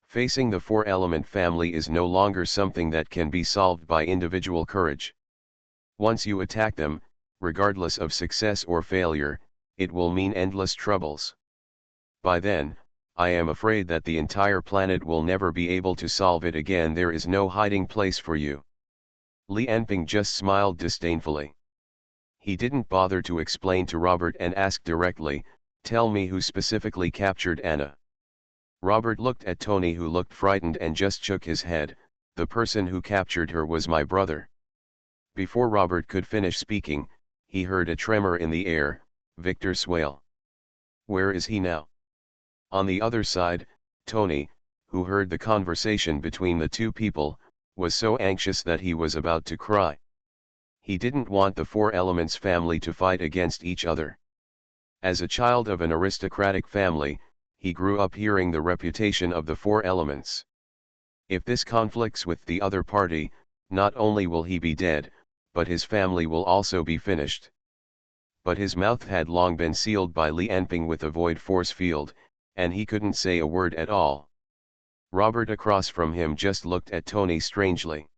Facing the Four Element family is no longer something that can be solved by individual courage. Once you attack them, regardless of success or failure, it will mean endless troubles. By then, I am afraid that the entire planet will never be able to solve it again. There is no hiding place for you." Li Anping just smiled disdainfully. He didn't bother to explain to Robert and asked directly, "Tell me who specifically captured Anna." Robert looked at Tony, who looked frightened and just shook his head. "The person who captured her was my brother." Before Robert could finish speaking, he heard a tremor in the air. "Victor Swale. Where is he now?" On the other side, Tony, who heard the conversation between the two people, was so anxious that he was about to cry. He didn't want the Four Elements family to fight against each other. As a child of an aristocratic family, he grew up hearing the reputation of the Four Elements. If this conflicts with the other party, not only will he be dead, but his family will also be finished. But his mouth had long been sealed by Li Anping with a void force field, and he couldn't say a word at all. Robert across from him just looked at Tony strangely.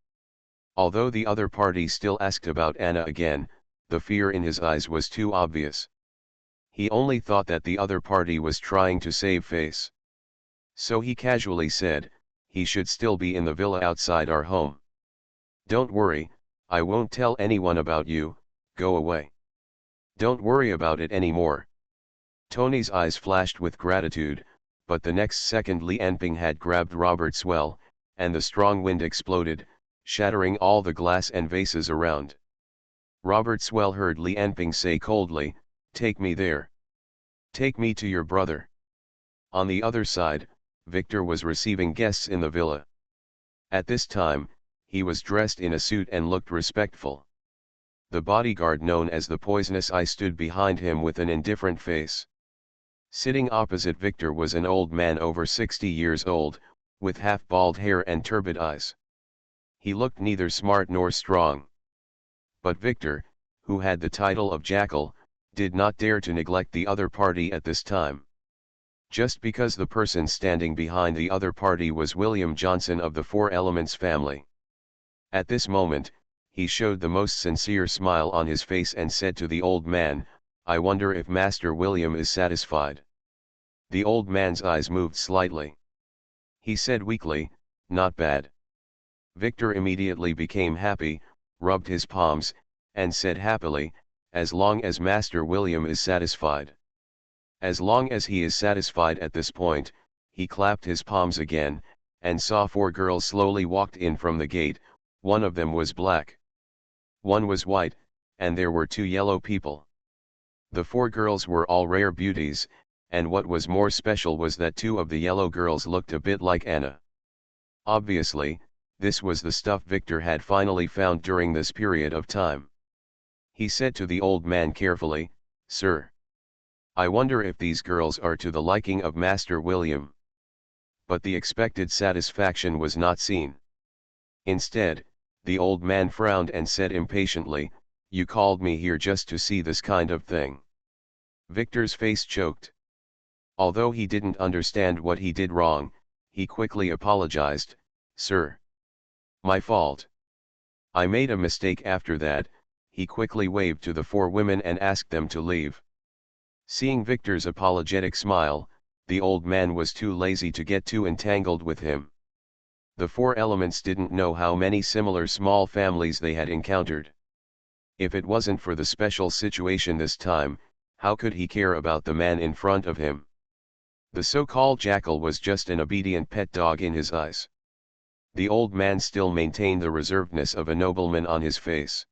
Although the other party still asked about Anna again, the fear in his eyes was too obvious. He only thought that the other party was trying to save face. So he casually said, he should still be in the villa outside our home. Don't worry, I won't tell anyone about you, go away. Don't worry about it anymore. Tony's eyes flashed with gratitude, but the next second Li Anping had grabbed Robert's well, and the strong wind exploded, shattering all the glass and vases around. Robert's well heard Li Anping say coldly, take me there. Take me to your brother. On the other side, Victor was receiving guests in the villa. At this time, he was dressed in a suit and looked respectful. The bodyguard known as the Poisonous Eye stood behind him with an indifferent face. Sitting opposite Victor was an old man over 60 years old, with half-bald hair and turbid eyes. He looked neither smart nor strong. But Victor, who had the title of Jackal, did not dare to neglect the other party at this time. Just because the person standing behind the other party was William Johnson of the Four Elements family. At this moment, he showed the most sincere smile on his face and said to the old man, I wonder if Master William is satisfied. The old man's eyes moved slightly. He said weakly, not bad. Victor immediately became happy, rubbed his palms, and said happily, as long as Master William is satisfied. As long as he is satisfied. At this point, he clapped his palms again, and saw four girls slowly walked in from the gate. One of them was black. One was white, and there were two yellow people. The four girls were all rare beauties, and what was more special was that two of the yellow girls looked a bit like Anna. Obviously, this was the stuff Victor had finally found during this period of time. He said to the old man carefully, Sir, I wonder if these girls are to the liking of Master William. But the expected satisfaction was not seen. Instead, the old man frowned and said impatiently, you called me here just to see this kind of thing. Victor's face choked. Although he didn't understand what he did wrong, he quickly apologized, Sir, my fault. I made a mistake. After that, he quickly waved to the four women and asked them to leave. Seeing Victor's apologetic smile, the old man was too lazy to get too entangled with him. The Four Elements didn't know how many similar small families they had encountered. If it wasn't for the special situation this time, how could he care about the man in front of him? The so-called jackal was just an obedient pet dog in his eyes. The old man still maintained the reservedness of a nobleman on his face.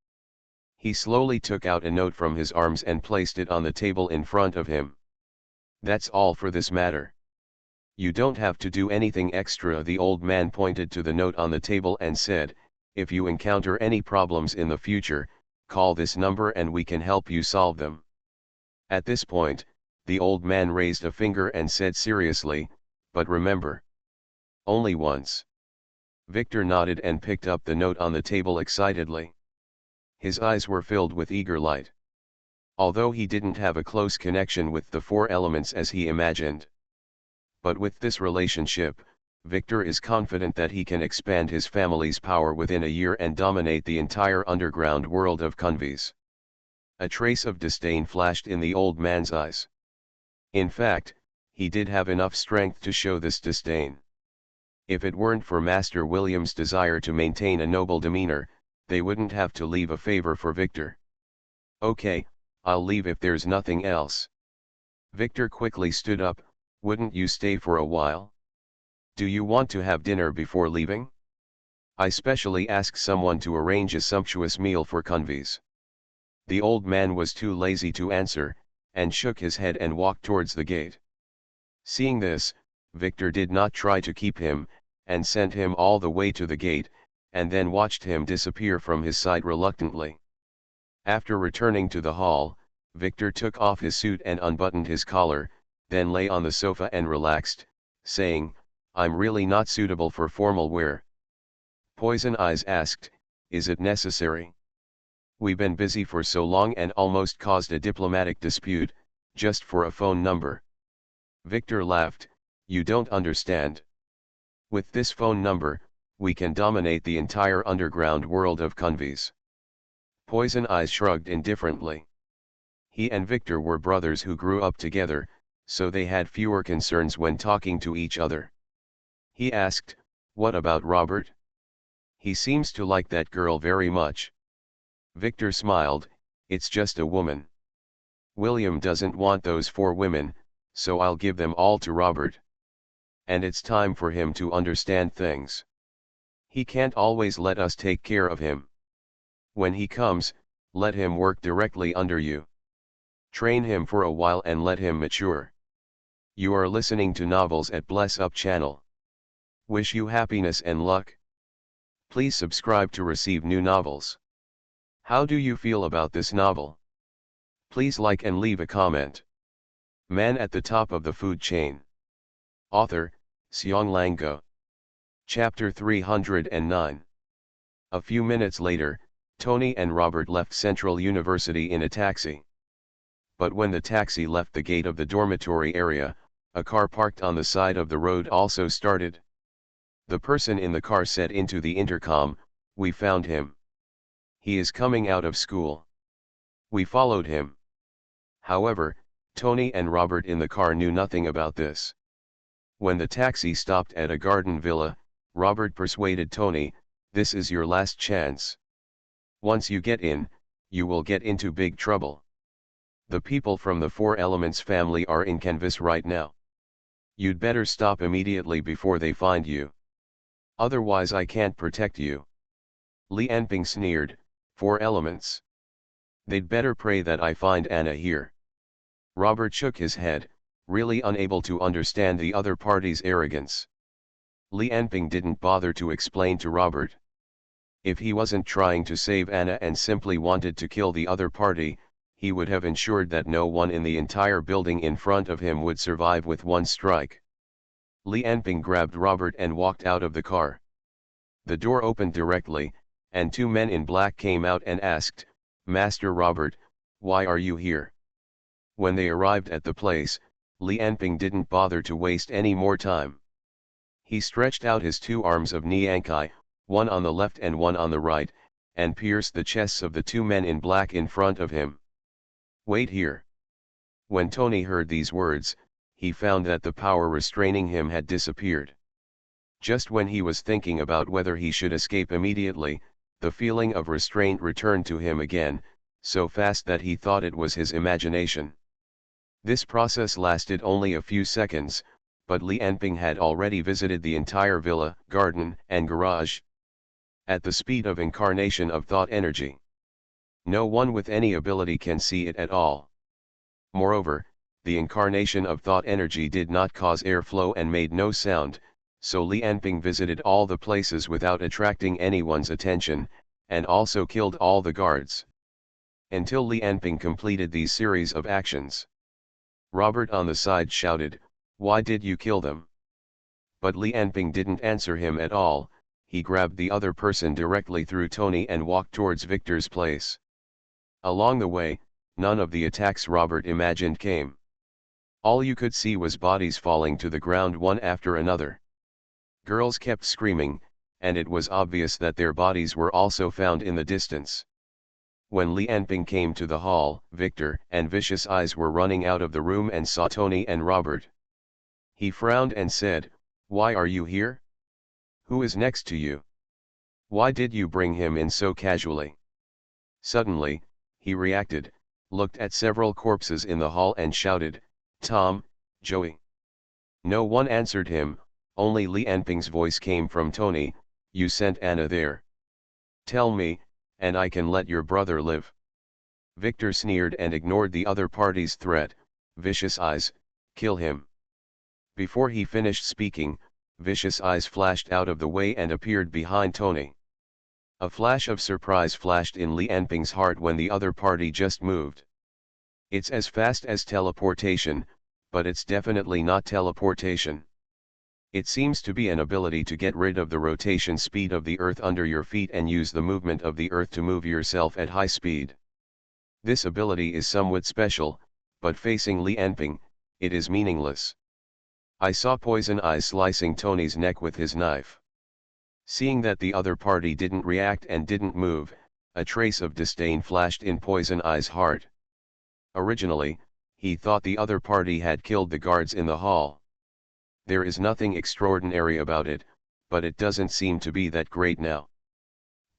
He slowly took out a note from his arms and placed it on the table in front of him. That's all for this matter. You don't have to do anything extra. The old man pointed to the note on the table and said, if you encounter any problems in the future, call this number and we can help you solve them. At this point, the old man raised a finger and said seriously, but remember, only once. Victor nodded and picked up the note on the table excitedly. His eyes were filled with eager light. Although he didn't have a close connection with the Four Elements as he imagined. But with this relationship, Victor is confident that he can expand his family's power within a year and dominate the entire underground world of Kunvis. A trace of disdain flashed in the old man's eyes. In fact, he did have enough strength to show this disdain. If it weren't for Master William's desire to maintain a noble demeanor, they wouldn't have to leave a favor for Victor. Okay, I'll leave if there's nothing else. Victor quickly stood up, wouldn't you stay for a while? Do you want to have dinner before leaving? I specially asked someone to arrange a sumptuous meal for Kunvis. The old man was too lazy to answer, and shook his head and walked towards the gate. Seeing this, Victor did not try to keep him, and sent him all the way to the gate, and then watched him disappear from his sight reluctantly. After returning to the hall, Victor took off his suit and unbuttoned his collar, then lay on the sofa and relaxed, saying, "I'm really not suitable for formal wear." Poison Eyes asked, "Is it necessary? We've been busy for so long and almost caused a diplomatic dispute, just for a phone number." Victor laughed, "You don't understand. With this phone number, we can dominate the entire underground world of convies." Poison Eyes shrugged indifferently. He and Victor were brothers who grew up together, so they had fewer concerns when talking to each other. He asked, "What about Robert? He seems to like that girl very much." Victor smiled, "It's just a woman. William doesn't want those 4 women, so I'll give them all to Robert. And it's time for him to understand things. He can't always let us take care of him. When he comes, let him work directly under you. Train him for a while and let him mature." You are listening to Novels at Bless Up channel. Wish you happiness and luck. Please subscribe to receive new novels. How do you feel about this novel? Please like and leave a comment. Man at the Top of the Food Chain. Author, SpecialAbilities. Chapter 309. A few minutes later, Tony and Robert left Central University in a taxi. But when the taxi left the gate of the dormitory area, a car parked on the side of the road also started. The person in the car said into the intercom, "We found him. He is coming out of school." We followed him. However, Tony and Robert in the car knew nothing about this. When the taxi stopped at a garden villa, Robert persuaded Tony, "This is your last chance. Once you get in, you will get into big trouble. The people from the Four Elements family are in canvas right now. You'd better stop immediately before they find you. Otherwise I can't protect you." Li Anping sneered, "Four Elements? They'd better pray that I find Anna here." Robert shook his head, really unable to understand the other party's arrogance. Li Anping didn't bother to explain to Robert. If he wasn't trying to save Anna and simply wanted to kill the other party, he would have ensured that no one in the entire building in front of him would survive with one strike. Li Anping grabbed Robert and walked out of the car. The door opened directly, and 2 men in black came out and asked, "Master Robert, why are you here?" When they arrived at the place, Li Anping didn't bother to waste any more time. He stretched out his 2 arms of Niankai, one on the left and one on the right, and pierced the chests of the 2 men in black in front of him. "Wait here." When Tony heard these words, he found that the power restraining him had disappeared. Just when he was thinking about whether he should escape immediately, the feeling of restraint returned to him again, so fast that he thought it was his imagination. This process lasted only a few seconds, but Li Anping had already visited the entire villa, garden, and garage. At the speed of incarnation of thought energy. No one with any ability can see it at all. Moreover, the incarnation of thought energy did not cause airflow and made no sound, so Li Anping visited all the places without attracting anyone's attention, and also killed all the guards. Until Li Anping completed these series of actions. Robert on the side shouted, "Why did you kill them?" But Li Anping didn't answer him at all. He grabbed the other person directly through Tony and walked towards Victor's place. Along the way, none of the attacks Robert imagined came. All you could see was bodies falling to the ground one after another. Girls kept screaming, and it was obvious that their bodies were also found in the distance. When Li Anping came to the hall, Victor and Vicious Eyes were running out of the room and saw Tony and Robert. He frowned and said, "Why are you here? Who is next to you? Why did you bring him in so casually?" Suddenly, he reacted, looked at several corpses in the hall and shouted, "Tom, Joey." No one answered him, only Li Anping's voice came from Tony, "You sent Anna there. Tell me, and I can let your brother live." Victor sneered and ignored the other party's threat, "Vicious Eyes, kill him." Before he finished speaking, Vicious Eyes flashed out of the way and appeared behind Tony. A flash of surprise flashed in Li Enping's heart when the other party just moved. It's as fast as teleportation, but it's definitely not teleportation. It seems to be an ability to get rid of the rotation speed of the Earth under your feet and use the movement of the Earth to move yourself at high speed. This ability is somewhat special, but facing Li Enping, it is meaningless. I saw Poison Eyes slicing Tony's neck with his knife. Seeing that the other party didn't react and didn't move, a trace of disdain flashed in Poison Eyes' heart. Originally, he thought the other party had killed the guards in the hall. There is nothing extraordinary about it, but it doesn't seem to be that great now.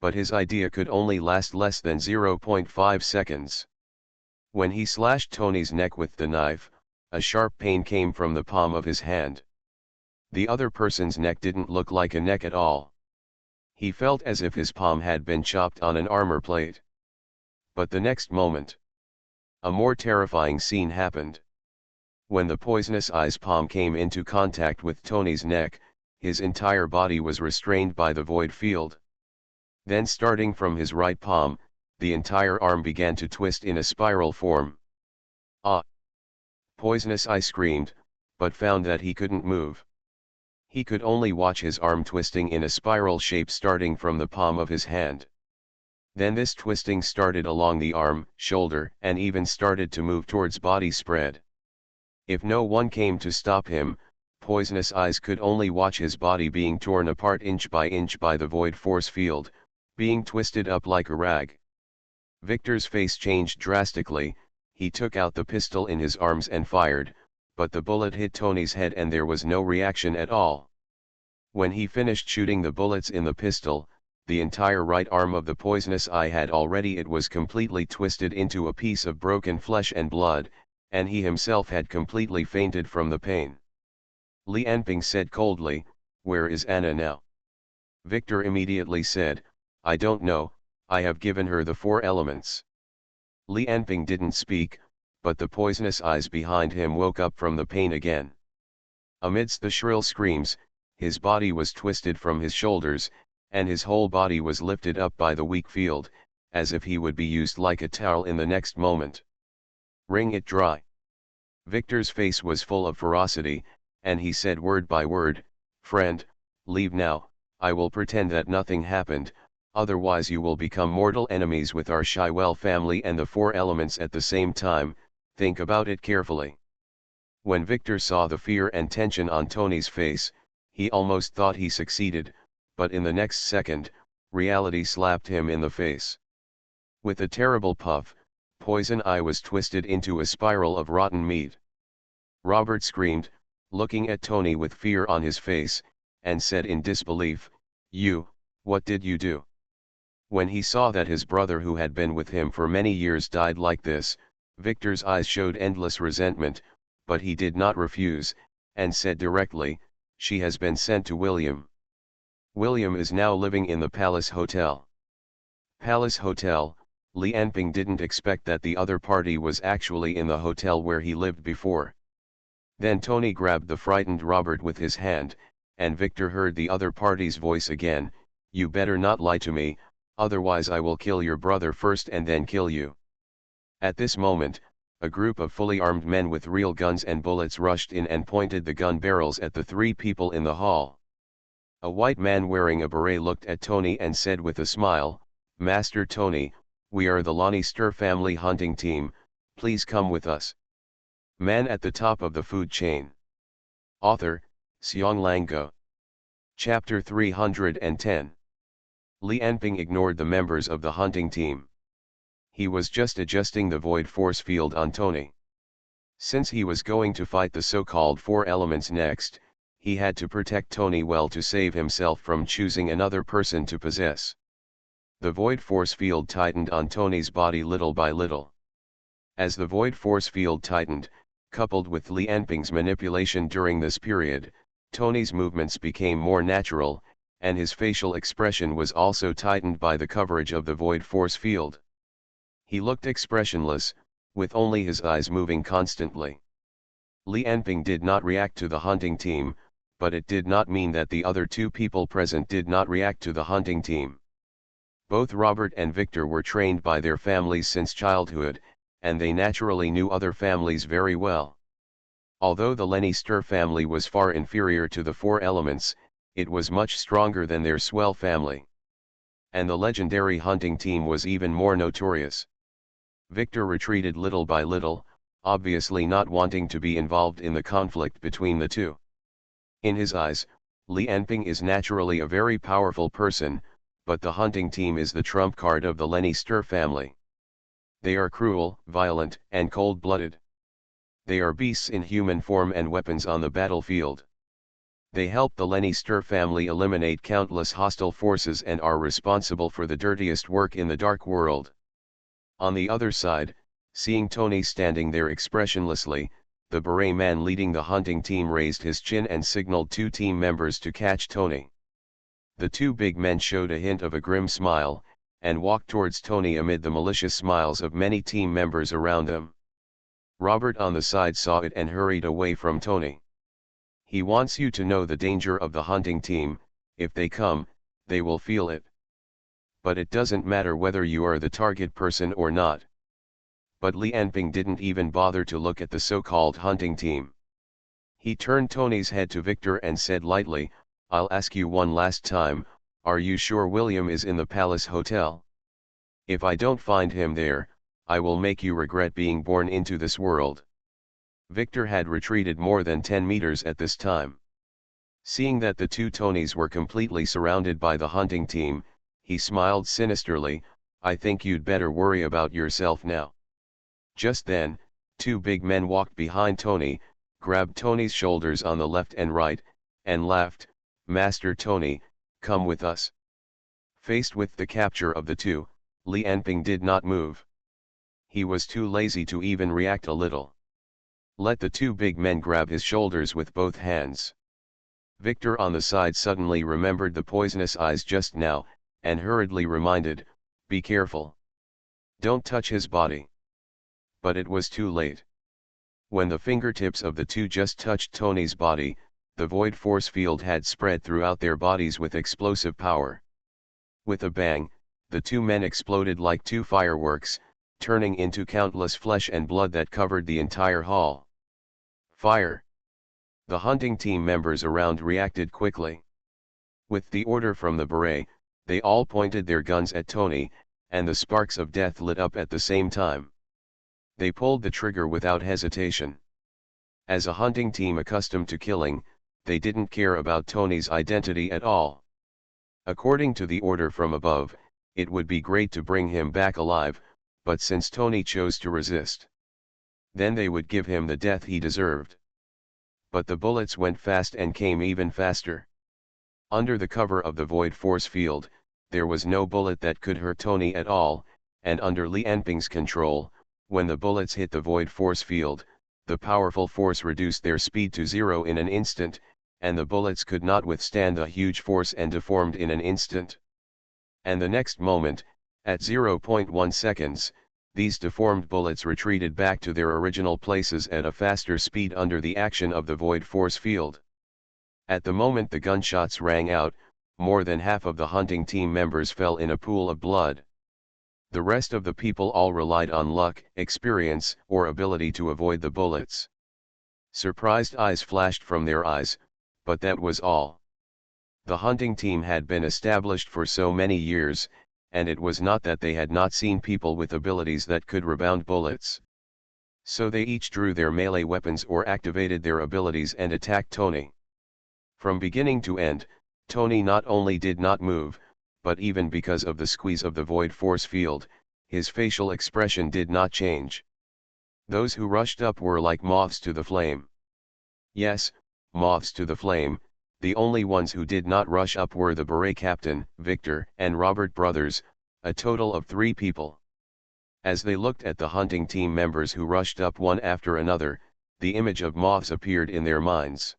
But his idea could only last less than 0.5 seconds. When he slashed Tony's neck with the knife, a sharp pain came from the palm of his hand. The other person's neck didn't look like a neck at all. He felt as if his palm had been chopped on an armor plate. But the next moment, a more terrifying scene happened. When the Poisonous Eye's palm came into contact with Tony's neck, his entire body was restrained by the void field. Then starting from his right palm, the entire arm began to twist in a spiral form. Ah! Poisonous Eye screamed, but found that he couldn't move. He could only watch his arm twisting in a spiral shape starting from the palm of his hand. Then this twisting started along the arm, shoulder, and even started to move towards body spread. If no one came to stop him, Poisonous Eyes could only watch his body being torn apart inch by the void force field, being twisted up like a rag. Victor's face changed drastically. He took out the pistol in his arms and fired, but the bullet hit Tony's head and there was no reaction at all. When he finished shooting the bullets in the pistol, the entire right arm of the Poisonous Eye it was completely twisted into a piece of broken flesh and blood, and he himself had completely fainted from the pain. Li Enping said coldly, "Where is Anna now?" Victor immediately said, "I don't know, I have given her the 4 elements." Li Enping didn't speak, but the Poisonous Eyes behind him woke up from the pain again. Amidst the shrill screams, his body was twisted from his shoulders, and his whole body was lifted up by the weak field, as if he would be used like a towel in the next moment. "Wring it dry." Victor's face was full of ferocity, and he said word by word, "Friend, leave now, I will pretend that nothing happened, otherwise you will become mortal enemies with our Shaiwell family and the 4 elements at the same time, think about it carefully." When Victor saw the fear and tension on Tony's face, he almost thought he succeeded, but in the next second, reality slapped him in the face. With a terrible puff, Poison Eye was twisted into a spiral of rotten meat. Robert screamed, looking at Tony with fear on his face, and said in disbelief, What did you do?" When he saw that his brother who had been with him for many years died like this, Victor's eyes showed endless resentment, but he did not refuse, and said directly, "She has been sent to William. William is now living in the Palace Hotel." Palace Hotel. Li Enping didn't expect that the other party was actually in the hotel where he lived before. Then Tony grabbed the frightened Robert with his hand, and Victor heard the other party's voice again, "You better not lie to me, otherwise I will kill your brother first and then kill you." At this moment, a group of fully armed men with real guns and bullets rushed in and pointed the gun barrels at the 3 people in the hall. A white man wearing a beret looked at Tony and said with a smile, "Master Tony, we are the Lannister family hunting team, please come with us." Man at the top of the food chain. Author, Xionglango. Chapter 310. Li Enping ignored the members of the hunting team. He was just adjusting the void force field on Tony. Since he was going to fight the so-called 4 elements next, he had to protect Tony well to save himself from choosing another person to possess. The void force field tightened on Tony's body little by little. As the void force field tightened, coupled with Li Enping's manipulation during this period, Tony's movements became more natural, and his facial expression was also tightened by the coverage of the void force field. He looked expressionless, with only his eyes moving constantly. Li Enping did not react to the hunting team, but it did not mean that the other 2 people present did not react to the hunting team. Both Robert and Victor were trained by their families since childhood, and they naturally knew other families very well. Although the Lannister family was far inferior to the Four Elements, it was much stronger than their swell family. And the legendary hunting team was even more notorious. Victor retreated little by little, obviously not wanting to be involved in the conflict between the two. In his eyes, Li Enping is naturally a very powerful person, but the hunting team is the trump card of the Lannister family. They are cruel, violent, and cold-blooded. They are beasts in human form and weapons on the battlefield. They help the Lannister family eliminate countless hostile forces and are responsible for the dirtiest work in the Dark World. On the other side, seeing Tony standing there expressionlessly, the beret man leading the hunting team raised his chin and signaled two team members to catch Tony. The two big men showed a hint of a grim smile, and walked towards Tony amid the malicious smiles of many team members around them. Robert on the side saw it and hurried away from Tony. He wants you to know the danger of the hunting team. If they come, they will feel it. But it doesn't matter whether you are the target person or not. But Li Enping didn't even bother to look at the so-called hunting team. He turned Tony's head to Victor and said lightly, "I'll ask you one last time, are you sure William is in the Palace Hotel? If I don't find him there, I will make you regret being born into this world." Victor had retreated more than 10 meters at this time. Seeing that the two Tonys were completely surrounded by the hunting team, he smiled sinisterly, "I think you'd better worry about yourself now." Just then, two big men walked behind Tony, grabbed Tony's shoulders on the left and right, and laughed, "Master Tony, come with us." Faced with the capture of the two, Li Enping did not move. He was too lazy to even react a little. Let the two big men grab his shoulders with both hands. Victor on the side suddenly remembered the poisonous eyes just now, and hurriedly reminded, "Be careful. Don't touch his body." But it was too late. When the fingertips of the two just touched Tony's body, the void force field had spread throughout their bodies with explosive power. With a bang, the two men exploded like two fireworks, turning into countless flesh and blood that covered the entire hall. Fire! The hunting team members around reacted quickly. With the order from the beret, they all pointed their guns at Tony, and the sparks of death lit up at the same time. They pulled the trigger without hesitation. As a hunting team accustomed to killing, they didn't care about Tony's identity at all. According to the order from above, it would be great to bring him back alive, but since Tony chose to resist, then they would give him the death he deserved. But the bullets went fast and came even faster. Under the cover of the void force field, there was no bullet that could hurt Tony at all, and under Li Enping's control, when the bullets hit the void force field, the powerful force reduced their speed to zero in an instant, and the bullets could not withstand the huge force and deformed in an instant. And the next moment, at 0.1 seconds, these deformed bullets retreated back to their original places at a faster speed under the action of the void force field. At the moment the gunshots rang out, more than half of the hunting team members fell in a pool of blood. The rest of the people all relied on luck, experience, or ability to avoid the bullets. Surprised eyes flashed from their eyes, but that was all. The hunting team had been established for so many years, and it was not that they had not seen people with abilities that could rebound bullets. So they each drew their melee weapons or activated their abilities and attacked Tony. From beginning to end, Tony not only did not move, but even because of the squeeze of the void force field, his facial expression did not change. Those who rushed up were like moths to the flame. Yes, moths to the flame. The only ones who did not rush up were the beret captain, Victor, and Robert brothers, a total of 3 people. As they looked at the hunting team members who rushed up one after another, the image of moths appeared in their minds.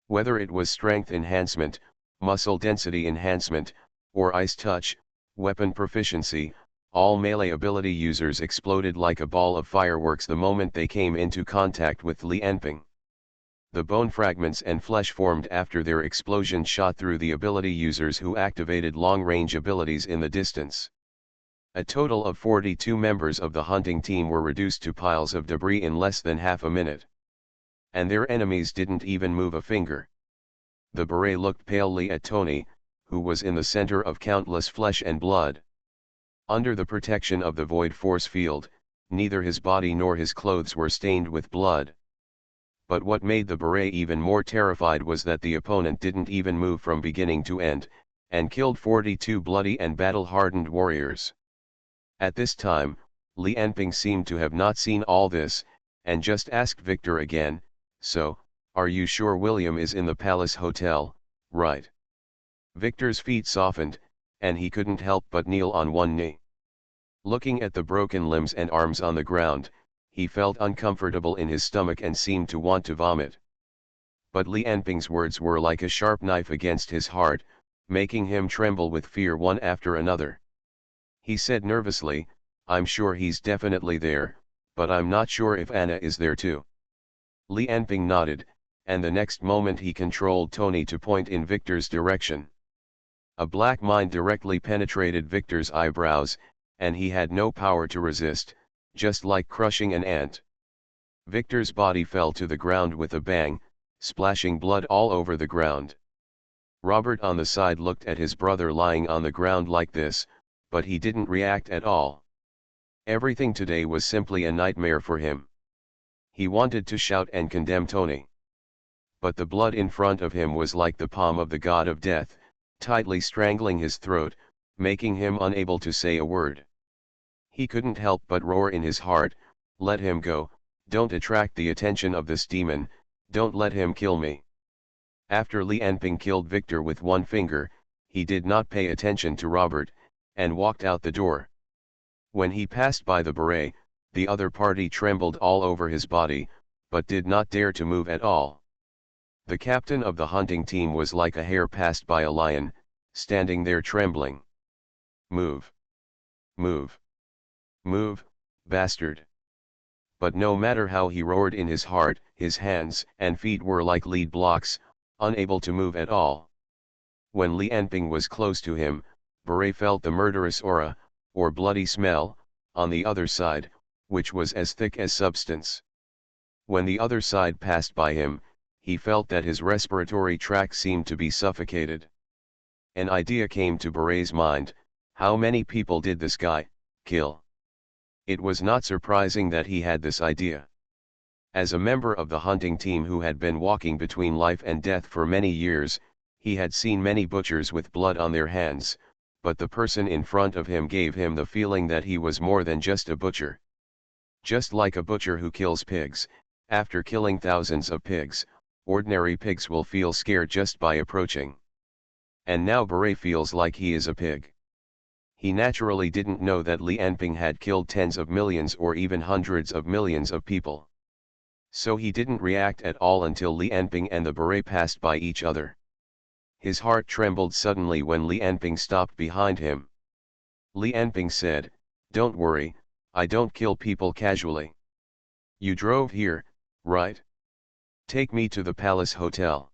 Whether it was strength enhancement, muscle density enhancement, or ice touch, weapon proficiency, all melee ability users exploded like a ball of fireworks the moment they came into contact with Li Enping. The bone fragments and flesh formed after their explosion shot through the ability users who activated long-range abilities in the distance. A total of 42 members of the hunting team were reduced to piles of debris in less than half a minute. And their enemies didn't even move a finger. The beret looked palely at Tony, who was in the center of countless flesh and blood. Under the protection of the void force field, neither his body nor his clothes were stained with blood. But what made the beret even more terrified was that the opponent didn't even move from beginning to end, and killed 42 bloody and battle-hardened warriors. At this time, Li Anping seemed to have not seen all this, and just asked Victor again, "So, are you sure William is in the Palace Hotel, right?" Victor's feet softened, and he couldn't help but kneel on one knee. Looking at the broken limbs and arms on the ground, he felt uncomfortable in his stomach and seemed to want to vomit. But Li Anping's words were like a sharp knife against his heart, making him tremble with fear one after another. He said nervously, "I'm sure he's definitely there, but I'm not sure if Anna is there too." Li Anping nodded, and the next moment he controlled Tony to point in Victor's direction. A black mind directly penetrated Victor's eyebrows, and he had no power to resist, just like crushing an ant. Victor's body fell to the ground with a bang, splashing blood all over the ground. Robert on the side looked at his brother lying on the ground like this, but he didn't react at all. Everything today was simply a nightmare for him. He wanted to shout and condemn Tony. But the blood in front of him was like the palm of the god of death, tightly strangling his throat, making him unable to say a word. He couldn't help but roar in his heart, "Let him go, don't attract the attention of this demon, don't let him kill me." After Li Anping killed Victor with one finger, he did not pay attention to Robert, and walked out the door. When he passed by the beret, the other party trembled all over his body, but did not dare to move at all. The captain of the hunting team was like a hare passed by a lion, standing there trembling. "Move! Move! Move, bastard!" But no matter how he roared in his heart, his hands and feet were like lead blocks, unable to move at all. When Li Anping was close to him, Beret felt the murderous aura, or bloody smell, on the other side, which was as thick as substance. When the other side passed by him, he felt that his respiratory tract seemed to be suffocated. An idea came to Beret's mind: how many people did this guy kill? It was not surprising that he had this idea. As a member of the hunting team who had been walking between life and death for many years, he had seen many butchers with blood on their hands, but the person in front of him gave him the feeling that he was more than just a butcher. Just like a butcher who kills pigs, after killing thousands of pigs, ordinary pigs will feel scared just by approaching. And now Beret feels like he is a pig. He naturally didn't know that Li Anping had killed tens of millions or even hundreds of millions of people. So he didn't react at all until Li Anping and the beret passed by each other. His heart trembled suddenly when Li Anping stopped behind him. Li Anping said, "Don't worry, I don't kill people casually. You drove here, right? Take me to the Palace Hotel."